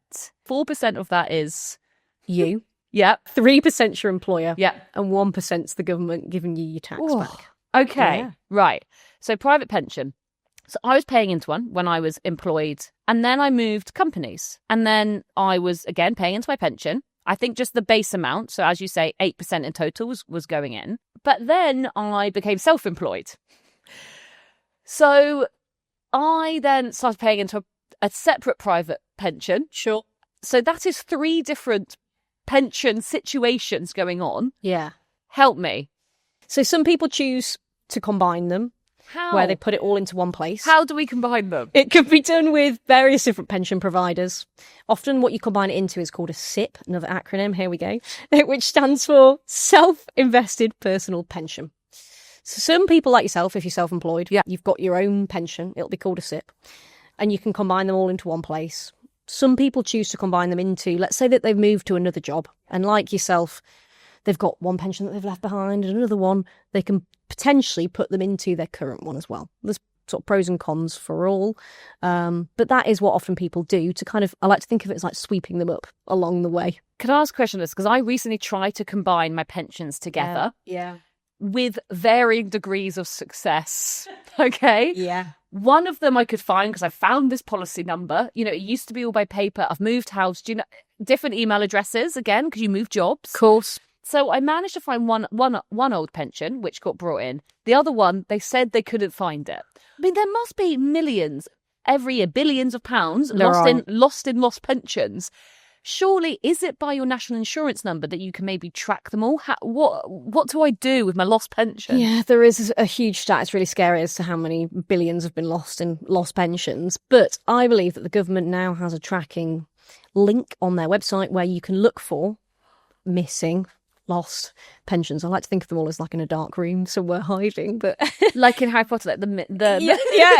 4% of that is you. Yep. 3%'s your employer. Yep. And 1%'s the government giving you your tax back. Okay. Right. So private pension. So I was paying into one when I was employed, and then I moved companies, and then I was again paying into my pension. I think just the base amount. So as you say, 8% in total was going in. But then I became self-employed. So I then started paying into a separate private pension. Sure. So that is 3 different pension situations going on. Yeah. Help me. So some people choose to combine them. How? Where they put it all into one place. How do we combine them? It could be done with various different pension providers. Often what you combine it into is called a SIP, another acronym, here we go, which stands for Self-Invested Personal Pension. So some people like yourself, if you're self-employed, you've got your own pension, it'll be called a SIP, and you can combine them all into one place. Some people choose to combine them into, let's say that they've moved to another job, and like yourself, they've got one pension that they've left behind and another one, they can potentially put them into their current one as well. There's sort of pros and cons for all. But that is what often people do to kind of, I like to think of it as like sweeping them up along the way. Can I ask a question on this? Because I recently tried to combine my pensions together. Yeah. With varying degrees of success. Okay. Yeah. One of them I could find because I found this policy number. It used to be all by paper. I've moved house. Different email addresses again because you move jobs. Of course. So I managed to find one old pension, which got brought in. The other one, they said they couldn't find it. I mean, there must be millions every year, billions of pounds lost in lost pensions. Surely, is it by your national insurance number that you can maybe track them all? What do I do with my lost pension? Yeah, there is a huge stat. It's really scary as to how many billions have been lost in lost pensions. But I believe that the government now has a tracking link on their website where you can look for missing lost pensions. I like to think of them all as like in a dark room somewhere hiding, but like in Harry Potter, like the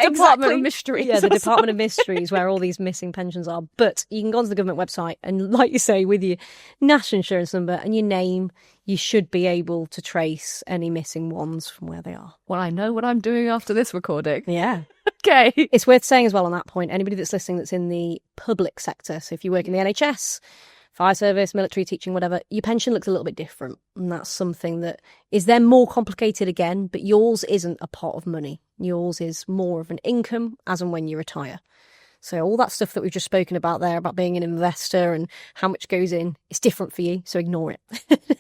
Department of Mysteries. Yeah, the Department of Mysteries, where all these missing pensions are. But you can go onto the government website and, like you say, with your national insurance number and your name, you should be able to trace any missing ones from where they are. Well, I know what I'm doing after this recording. Yeah. Okay. It's worth saying as well on that point, anybody that's listening that's in the public sector, so if you work in the NHS, fire service, military, teaching, whatever, your pension looks a little bit different. And that's something that is then more complicated again, but yours isn't a pot of money. Yours is more of an income as and when you retire. So all that stuff that we've just spoken about there, about being an investor and how much goes in, it's different for you, so ignore it.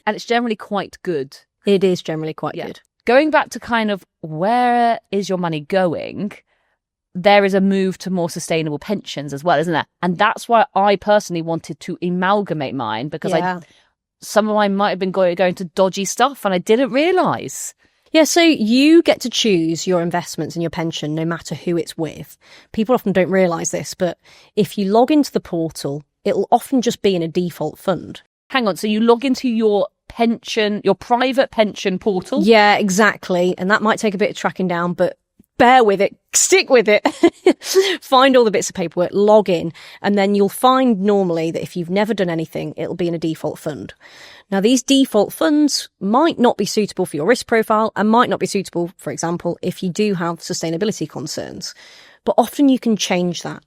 And it's generally quite good. It is generally quite good. Going back to kind of where is your money going, there is a move to more sustainable pensions as well, isn't there? And that's why I personally wanted to amalgamate mine, because some of mine might have been going to dodgy stuff and I didn't realise. Yeah, so you get to choose your investments and your pension no matter who it's with. People often don't realise this, but if you log into the portal, it'll often just be in a default fund. Hang on, so you log into your pension, your private pension portal? Yeah, exactly. And that might take a bit of tracking down, but bear with it, stick with it. Find all the bits of paperwork, log in, and then you'll find normally that if you've never done anything, it'll be in a default fund. Now, these default funds might not be suitable for your risk profile and might not be suitable, for example, if you do have sustainability concerns. But often you can change that.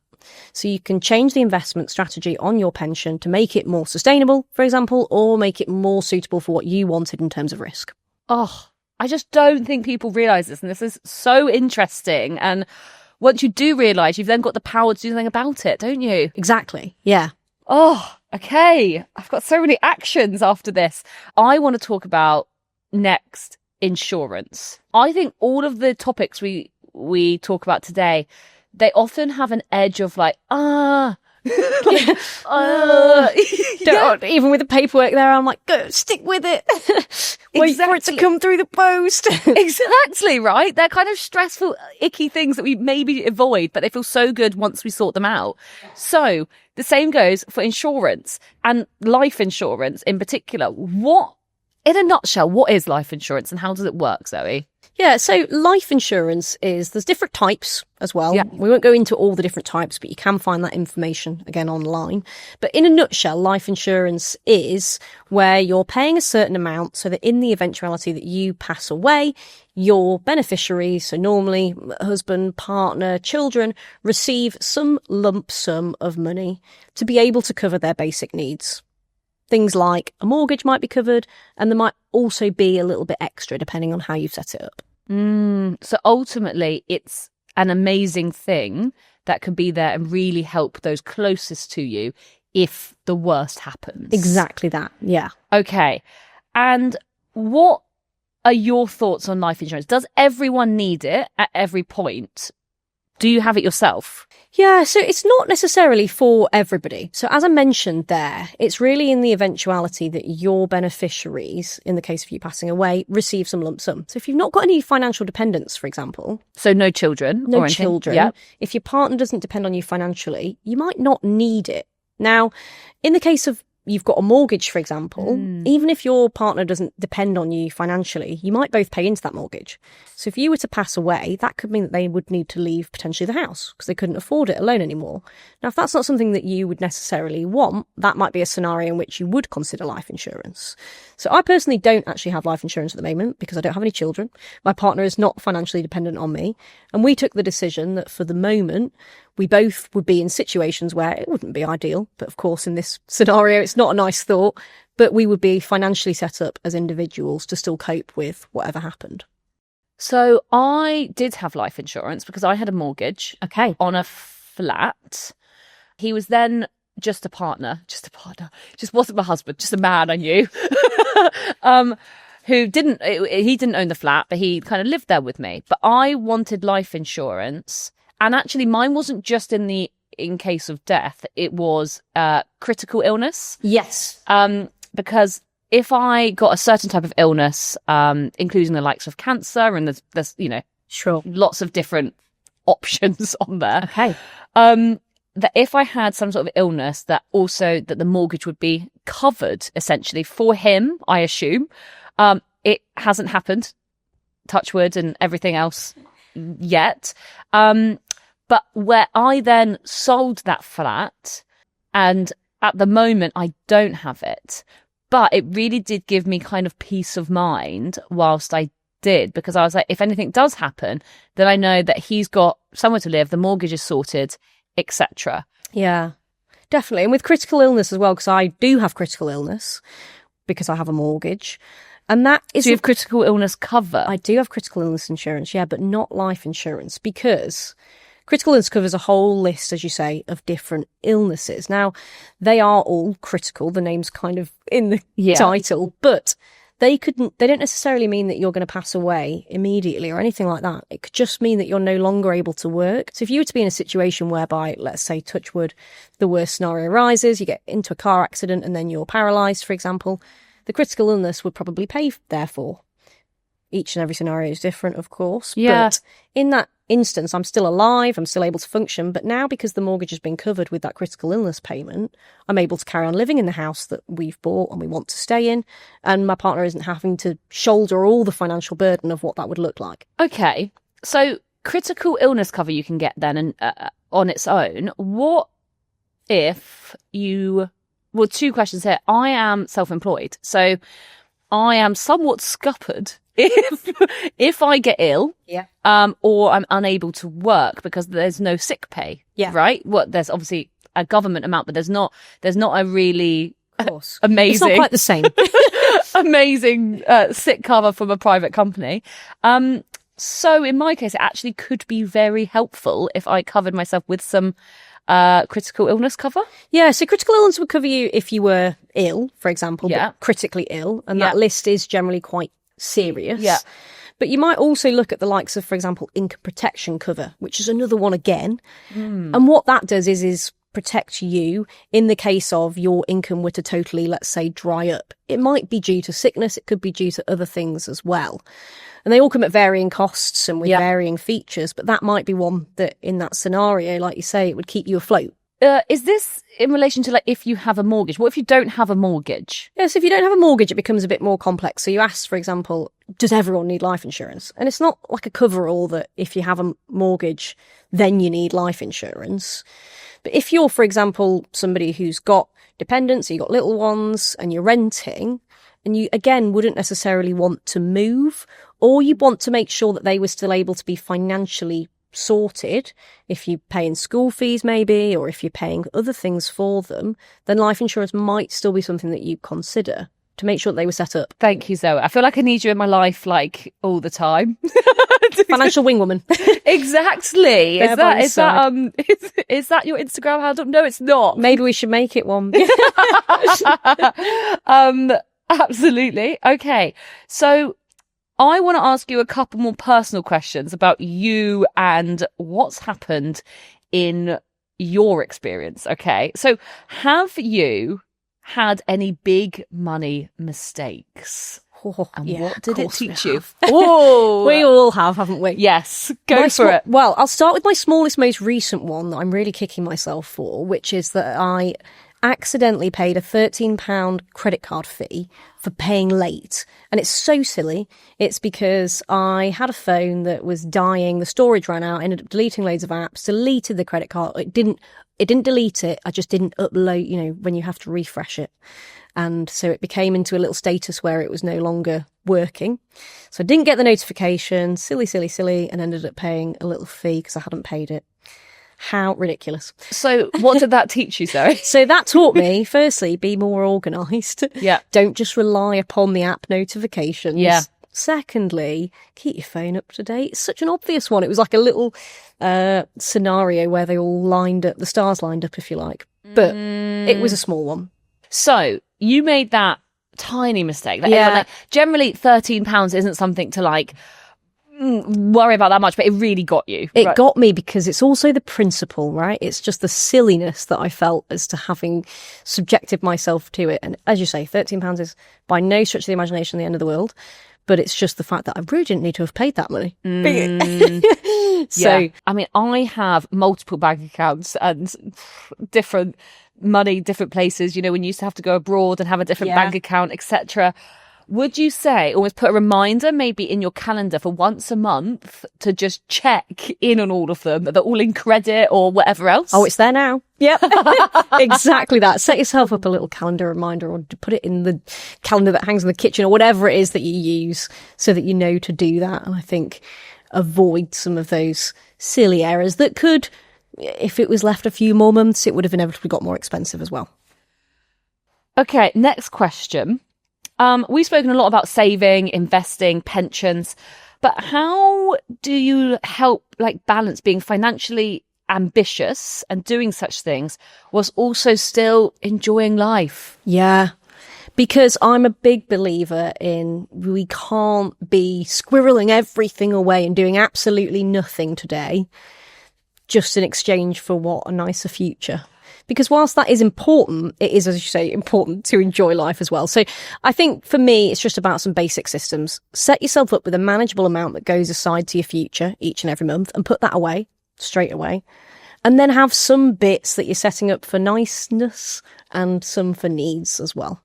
So you can change the investment strategy on your pension to make it more sustainable, for example, or make it more suitable for what you wanted in terms of risk. Oh, I just don't think people realise this, and this is so interesting. And once you do realise, you've then got the power to do something about it, don't you? Exactly, yeah. Oh, okay. I've got so many actions after this. I want to talk about next insurance. I think all of the topics we talk about today, they often have an edge of like, even with the paperwork there, I'm like, go, stick with it. Wait for it to come through the post. Exactly, right? They're kind of stressful, icky things that we maybe avoid, but they feel so good once we sort them out. So the same goes for insurance and life insurance in particular. In a nutshell, what is life insurance and how does it work, Zoe? Yeah, so life insurance there's different types as well. Yeah. We won't go into all the different types, but you can find that information again online. But in a nutshell, life insurance is where you're paying a certain amount so that in the eventuality that you pass away, your beneficiaries, so normally husband, partner, children, receive some lump sum of money to be able to cover their basic needs. Things like a mortgage might be covered, and there might also be a little bit extra depending on how you've set it up. So ultimately, it's an amazing thing that can be there and really help those closest to you if the worst happens. Exactly that, yeah. Okay. And what are your thoughts on life insurance? Does everyone need it at every point? Do you have it yourself? Yeah, so it's not necessarily for everybody. So as I mentioned there, it's really in the eventuality that your beneficiaries, in the case of you passing away, receive some lump sum. So if you've not got any financial dependents, for example. So no children? No children. Yep. If your partner doesn't depend on you financially, you might not need it. Now, in the case of you've got a mortgage, for example, even if your partner doesn't depend on you financially, you might both pay into that mortgage. So if you were to pass away, that could mean that they would need to leave potentially the house because they couldn't afford it alone anymore. Now, if that's not something that you would necessarily want, that might be a scenario in which you would consider life insurance. So I personally don't actually have life insurance at the moment because I don't have any children. My partner is not financially dependent on me. And we took the decision that for the moment, we both would be in situations where it wouldn't be ideal. But of course, in this scenario, it's not a nice thought, but we would be financially set up as individuals to still cope with whatever happened. So I did have life insurance because I had a mortgage on a flat. He was then just a partner, just wasn't my husband, just a man I knew, he didn't own the flat, but he kind of lived there with me. But I wanted life insurance. And actually, mine wasn't just in case of death. It was critical illness. Yes. Because if I got a certain type of illness, including the likes of cancer, and there's sure, lots of different options on there. Okay. that if I had some sort of illness, that the mortgage would be covered essentially for him, I assume. It hasn't happened, touch wood and everything else yet. But where I then sold that flat, and at the moment I don't have it, but it really did give me kind of peace of mind whilst I did, because I was like, if anything does happen, then I know that he's got somewhere to live, the mortgage is sorted, etc. Yeah, definitely. And with critical illness as well, because I do have critical illness because I have a mortgage. And that is... So you have critical illness cover? I do have critical illness insurance, yeah, but not life insurance, because critical illness covers a whole list, as you say, of different illnesses. Now, they are all critical. The name's kind of in the title, but they don't necessarily mean that you're going to pass away immediately or anything like that. It could just mean that you're no longer able to work. So if you were to be in a situation whereby, let's say, touch wood, the worst scenario arises, you get into a car accident and then you're paralysed, for example, the critical illness would probably pay, therefore. Each and every scenario is different, of course. Yeah. But in that instance, I'm still alive, I'm still able to function. But now, because the mortgage has been covered with that critical illness payment, I'm able to carry on living in the house that we've bought and we want to stay in. And my partner isn't having to shoulder all the financial burden of what that would look like. Okay. So critical illness cover you can get then and on its own. What if you... Well, two questions here. I am self-employed, so I am somewhat scuppered if I get ill, or I'm unable to work because there's no sick pay, right? There's obviously a government amount, but there's not a really amazing. It's not quite the same. Amazing sick cover from a private company. So in my case, it actually could be very helpful if I covered myself with some critical illness cover. Yeah, so critical illness would cover you if you were ill, for example, but critically ill, and that list is generally quite serious. Yeah. But you might also look at the likes of, for example, income protection cover, which is another one again. And what that does is protect you in the case of your income were to totally, let's say, dry up. It might be due to sickness, it could be due to other things as well. And they all come at varying costs and with varying features, but that might be one that in that scenario, like you say, it would keep you afloat. Is this in relation to, like, if you have a mortgage? What if you don't have a mortgage? Yes, if you don't have a mortgage, it becomes a bit more complex. So you ask, for example, does everyone need life insurance? And it's not like a cover-all that if you have a mortgage, then you need life insurance. But if you're, for example, somebody who's got dependents, you've got little ones, and you're renting, and you, again, wouldn't necessarily want to move, or you want to make sure that they were still able to be financially sorted, if you're paying school fees maybe, or if you're paying other things for them, then life insurance might still be something that you consider to make sure that they were set up. Thank you, Zoe. I feel like I need you in my life, like, all the time. Financial wingwoman. Exactly. Is that your Instagram handle? No, it's not. Maybe we should make it one. Absolutely. Okay. So I want to ask you a couple more personal questions about you and what's happened in your experience. Okay. So have you had any big money mistakes? And what did it teach you? Oh, we all have, haven't we? Yes, go for it. Well, I'll start with my smallest, most recent one that I'm really kicking myself for, which is that I accidentally paid a £13 credit card fee for paying late. And it's so silly. It's because I had a phone that was dying, the storage ran out, ended up deleting loads of apps, deleted the credit card. It didn't delete it, I just didn't upload, when you have to refresh it. And so it became into a little status where it was no longer working. So I didn't get the notification, silly, and ended up paying a little fee because I hadn't paid it. How ridiculous. So what did that teach you, Zoe? So that taught me, firstly, be more organised. Yeah. Don't just rely upon the app notifications. Yeah. Secondly, keep your phone up to date. It's such an obvious one. It was like a little scenario where they all lined up, the stars lined up, if you like. But it was a small one. So you made that tiny mistake. Generally, £13 isn't something to worry about that much, but it really got you. It got me because it's also the principle, right? It's just the silliness that I felt as to having subjected myself to it. And as you say, £13 is by no stretch of the imagination the end of the world. but it's just the fact that I really didn't need to have paid that money. So, I mean, I have multiple bank accounts and different money, different places, you know, when you used to have to go abroad and have a different bank account, etc. Would you say, almost put a reminder maybe in your calendar for once a month to just check in on all of them, that they're all in credit or whatever else? Oh, it's there now. Yep. Exactly that. Set yourself up a little calendar reminder, or put it in the calendar that hangs in the kitchen, or whatever it is that you use, so that you know to do that. And I think avoid some of those silly errors that could, if it was left a few more months, it would have inevitably got more expensive as well. Okay, next question. We've spoken a lot about saving, investing, pensions, but how do you help balance being financially ambitious and doing such things whilst also still enjoying life? Yeah, because I'm a big believer in we can't be squirreling everything away and doing absolutely nothing today just in exchange for what a nicer future. Because whilst that is important, it is, as you say, important to enjoy life as well. So I think for me, it's just about some basic systems. Set yourself up with a manageable amount that goes aside to your future each and every month, and put that away straight away. And then have some bits that you're setting up for niceness and some for needs as well.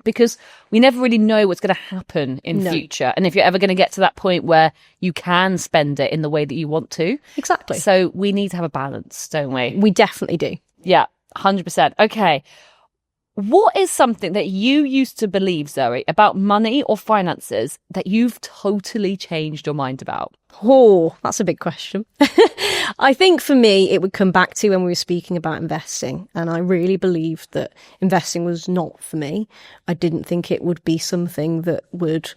Because we never really know what's going to happen in future. And if you're ever going to get to that point where you can spend it in the way that you want to. Exactly. So we need to have a balance, don't we? We definitely do. Yeah, 100%. Okay. What is something that you used to believe, Zoe, about money or finances that you've totally changed your mind about? Oh, that's a big question. I think for me, it would come back to when we were speaking about investing. And I really believed that investing was not for me. I didn't think it would be something that would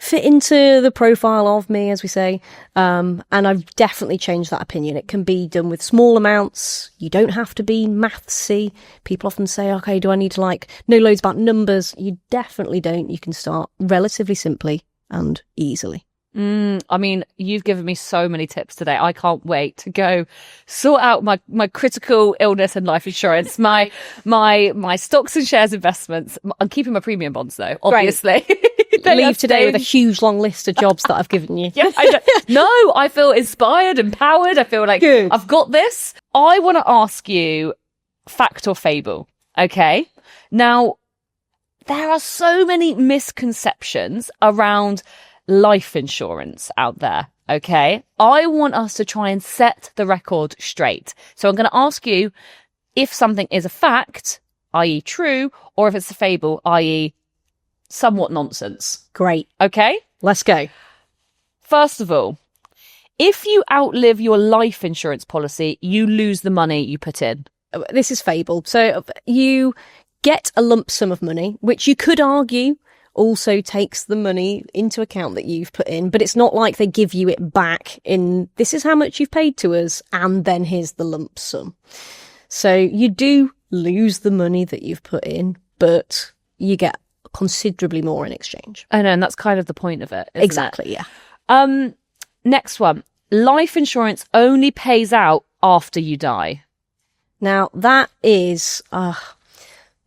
fit into the profile of me, as we say. And I've definitely changed that opinion. It can be done with small amounts. You don't have to be mathsy. People often say, okay, do I need to know loads about numbers? You definitely don't. You can start relatively simply and easily. I mean, you've given me so many tips today. I can't wait to go sort out my critical illness and life insurance, my stocks and shares investments. I'm keeping my premium bonds though, obviously. Leave today with a huge long list of jobs that I've given you. Yeah, I feel inspired, empowered. I feel like Good. I've got this. I want to ask you, fact or fable? Okay. Now, there are so many misconceptions around life insurance out there, okay? I want us to try and set the record straight. So I'm going to ask you if something is a fact, i.e. true, or if it's a fable, i.e. somewhat nonsense. Great. Okay? Let's go. First of all, if you outlive your life insurance policy, you lose the money you put in. This is fable. So you get a lump sum of money, which you could argue also takes the money into account that you've put in, but it's not like they give you it back in, this is how much you've paid to us, and then here's the lump sum. So you do lose the money that you've put in, but you get considerably more in exchange. I know, and that's kind of the point of it, isn't Exactly, it? Yeah. Next one. Life insurance only pays out after you die. Now, that is,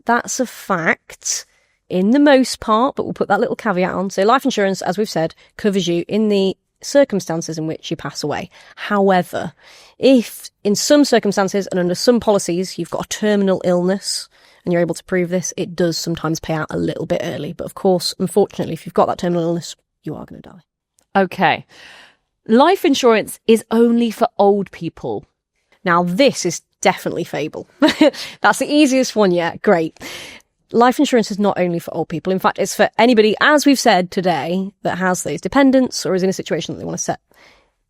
that's a fact in the most part, but we'll put that little caveat on. So life insurance, as we've said, covers you in the circumstances in which you pass away. However, if in some circumstances and under some policies you've got a terminal illness and you're able to prove this, it does sometimes pay out a little bit early. But of course, unfortunately, if you've got that terminal illness, you are going to die. Okay. Life insurance is only for old people. Now, this is definitely fable. That's the easiest one yet. Great. Life insurance is not only for old people. In fact, it's for anybody, as we've said today, that has those dependents or is in a situation that they want to set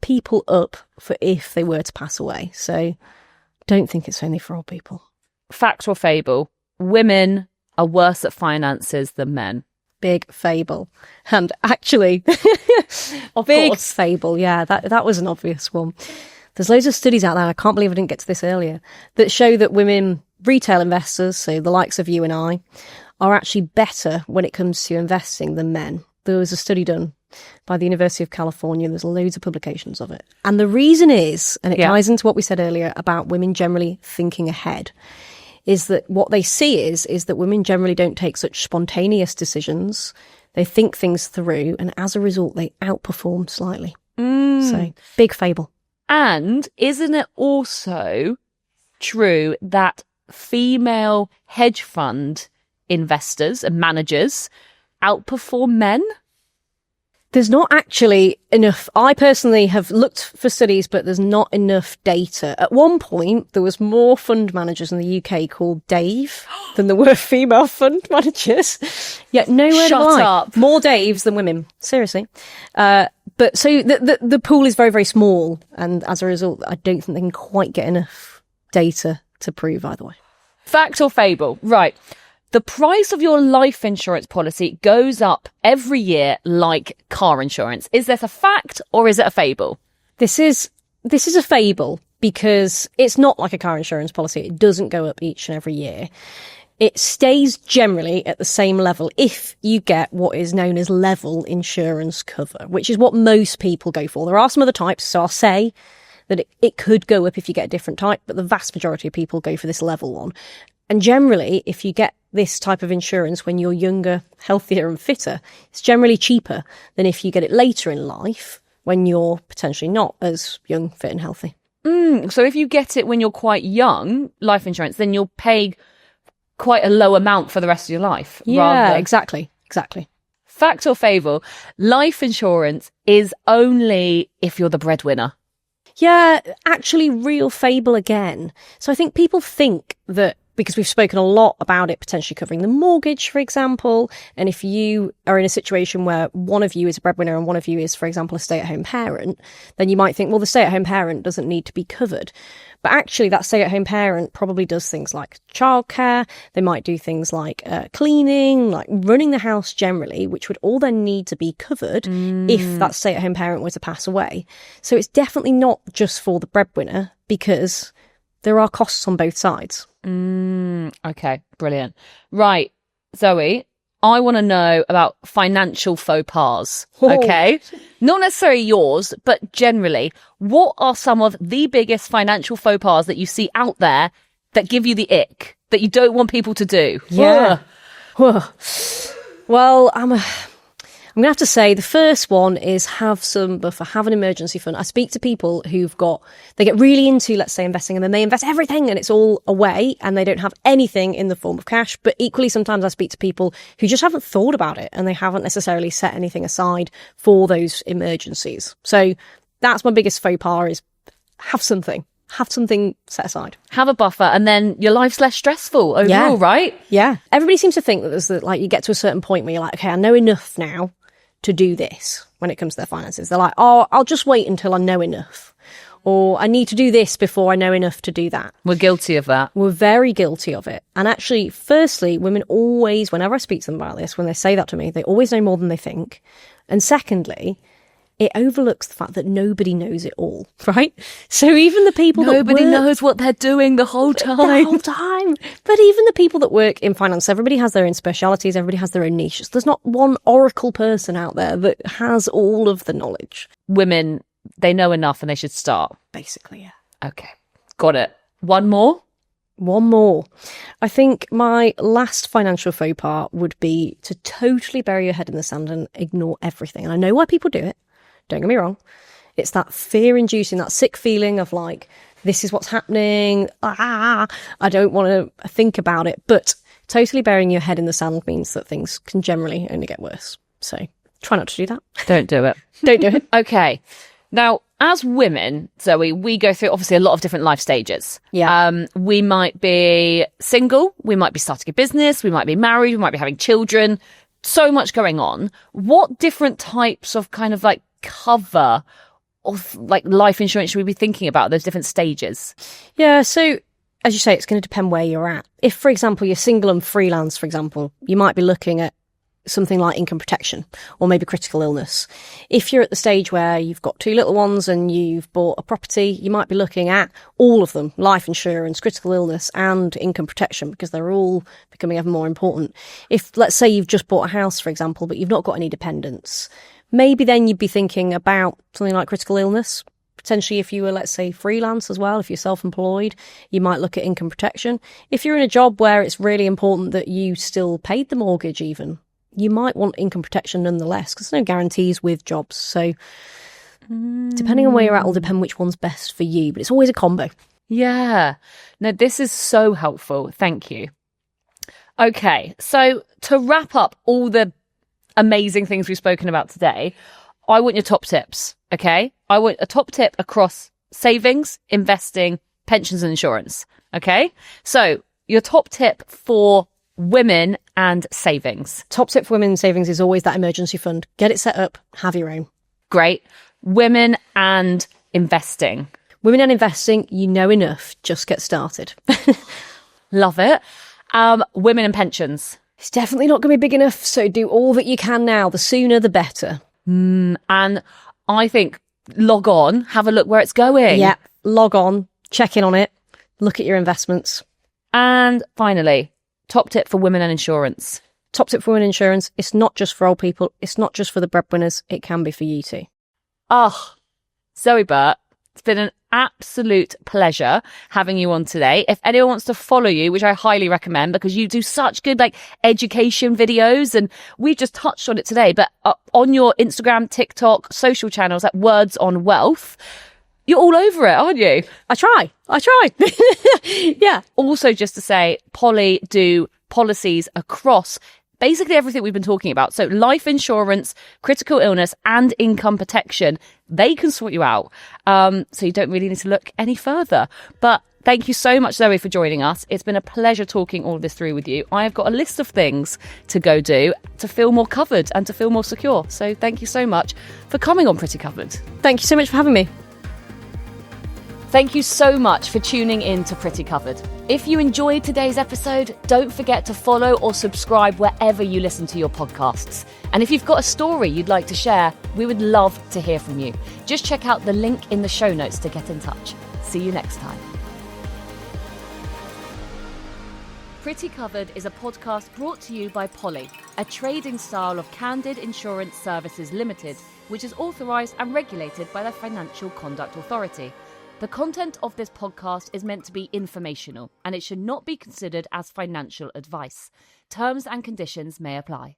people up for if they were to pass away. So don't think it's only for old people. Fact or fable? Women are worse at finances than men. Big fable. And actually, big fable. Yeah, that was an obvious one. There's loads of studies out there, I can't believe I didn't get to this earlier, that show that women, retail investors, so the likes of you and I, are actually better when it comes to investing than men. There was a study done by the University of California, and there's loads of publications of it. And the reason is, and it ties into what we said earlier about women generally thinking ahead, is that what they see is that women generally don't take such spontaneous decisions. They think things through, and as a result, they outperform slightly. So, big fable. And isn't it also true that female hedge fund investors and managers outperform men? There's not actually enough. I personally have looked for studies, but there's not enough data. At one point, there was more fund managers in the UK called Dave than there were female fund managers. Yet nowhere to lie. Shut up. More Daves than women. Seriously. But so the pool is very, very small. And as a result, I don't think they can quite get enough data to prove either way. Fact or fable? Right. The price of your life insurance policy goes up every year like car insurance. Is this a fact or is it a fable? This is a fable because it's not like a car insurance policy. It doesn't go up each and every year. It stays generally at the same level if you get what is known as level insurance cover, which is what most people go for. There are some other types, so I'll say that it could go up if you get a different type, but the vast majority of people go for this level one. And generally, if you get this type of insurance when you're younger, healthier and fitter, it's generally cheaper than if you get it later in life when you're potentially not as young, fit and healthy. So if you get it when you're quite young, life insurance, then you'll pay quite a low amount for the rest of your life. Yeah, exactly. Fact or fable, life insurance is only if you're the breadwinner. Yeah, actually real fable again. So I think people think that because we've spoken a lot about it potentially covering the mortgage, for example, and if you are in a situation where one of you is a breadwinner and one of you is, for example, a stay-at-home parent, then you might think, well, the stay-at-home parent doesn't need to be covered. But actually, that stay-at-home parent probably does things like childcare. They might do things like cleaning, like running the house generally, which would all then need to be covered if that stay-at-home parent were to pass away. So it's definitely not just for the breadwinner because there are costs on both sides. Okay, brilliant. Right, Zoe, I want to know about financial faux pas, okay? Not necessarily yours, but generally, what are some of the biggest financial faux pas that you see out there that give you the ick, that you don't want people to do? Yeah. Well, I'm going to have to say the first one is have some buffer, have an emergency fund. I speak to people they get really into, let's say, investing and then they invest everything and it's all away and they don't have anything in the form of cash. But equally, sometimes I speak to people who just haven't thought about it and they haven't necessarily set anything aside for those emergencies. So that's my biggest faux pas is have something set aside. Have a buffer and then your life's less stressful overall, right? Yeah. Everybody seems to think that there's like you get to a certain point where you're like, okay, I know enough now to do this when it comes to their finances. They're like, oh, I'll just wait until I know enough. Or I need to do this before I know enough to do that. We're guilty of that. We're very guilty of it. And actually, firstly, women always, whenever I speak to them about this, when they say that to me, they always know more than they think. And secondly, it overlooks the fact that nobody knows it all, right? So even the people Nobody knows what they're doing the whole time. But even the people that work in finance, everybody has their own specialities, everybody has their own niches. There's not one oracle person out there that has all of the knowledge. Women, they know enough and they should start. Basically, yeah. Okay, got it. One more? One more. I think my last financial faux pas would be to totally bury your head in the sand and ignore everything. And I know why people do it. Don't get me wrong. It's that fear-inducing, that sick feeling of like, this is what's happening. I don't want to think about it. But totally burying your head in the sand means that things can generally only get worse. So try not to do that. Don't do it. Don't do it. Okay. Now, as women, Zoe, we go through obviously a lot of different life stages. Yeah. We might be single. We might be starting a business. We might be married. We might be having children. So much going on. What different types of kind of like cover of like life insurance should we be thinking about those different stages? Yeah, so as you say, it's going to depend where you're at. If, for example, you're single and freelance, for example, you might be looking at something like income protection or maybe critical illness. If you're at the stage where you've got 2 little ones and you've bought a property, you might be looking at all of them, life insurance, critical illness and income protection, because they're all becoming ever more important. If, let's say, you've just bought a house, for example, but you've not got any dependents, maybe then you'd be thinking about something like critical illness. Potentially, if you were, let's say, freelance as well, if you're self-employed, you might look at income protection. If you're in a job where it's really important that you still paid the mortgage even, you might want income protection nonetheless, because there's no guarantees with jobs. So depending on where you're at will depend which one's best for you, but it's always a combo. Yeah. No, this is so helpful. Thank you. Okay, so to wrap up all the amazing things we've spoken about today, I want your top tips, okay? I want a top tip across savings, investing, pensions and insurance, okay? So your top tip for women and savings. Top tip for women and savings is always that emergency fund. Get it set up, have your own. Great. Women and investing. Women and investing, you know enough, just get started. Love it. Women and pensions. It's definitely not going to be big enough, so do all that you can now. The sooner, the better. And I think log on, have a look where it's going. Yeah, log on, check in on it, look at your investments. And finally, top tip for women and insurance. Top tip for women insurance, it's not just for old people, it's not just for the breadwinners, it can be for you too. Oh, Zoë Burt, it's been an absolute pleasure having you on today. If anyone wants to follow you, which I highly recommend because you do such good education videos, and we just touched on it today, but on your Instagram, TikTok, social channels at Words on Wealth, you're all over it, aren't you? I try. Yeah. Also, just to say, Polly do policies across basically everything we've been talking about. So life insurance, critical illness and income protection, they can sort you out. So you don't really need to look any further. But thank you so much, Zoë, for joining us. It's been a pleasure talking all this through with you. I have got a list of things to go do to feel more covered and to feel more secure. So thank you so much for coming on Pretty Covered. Thank you so much for having me. Thank you so much for tuning in to Pretty Covered. If you enjoyed today's episode, don't forget to follow or subscribe wherever you listen to your podcasts. And if you've got a story you'd like to share, we would love to hear from you. Just check out the link in the show notes to get in touch. See you next time. Pretty Covered is a podcast brought to you by Polly, a trading style of Candid Insurance Services Limited, which is authorised and regulated by the Financial Conduct Authority. The content of this podcast is meant to be informational, and it should not be considered as financial advice. Terms and conditions may apply.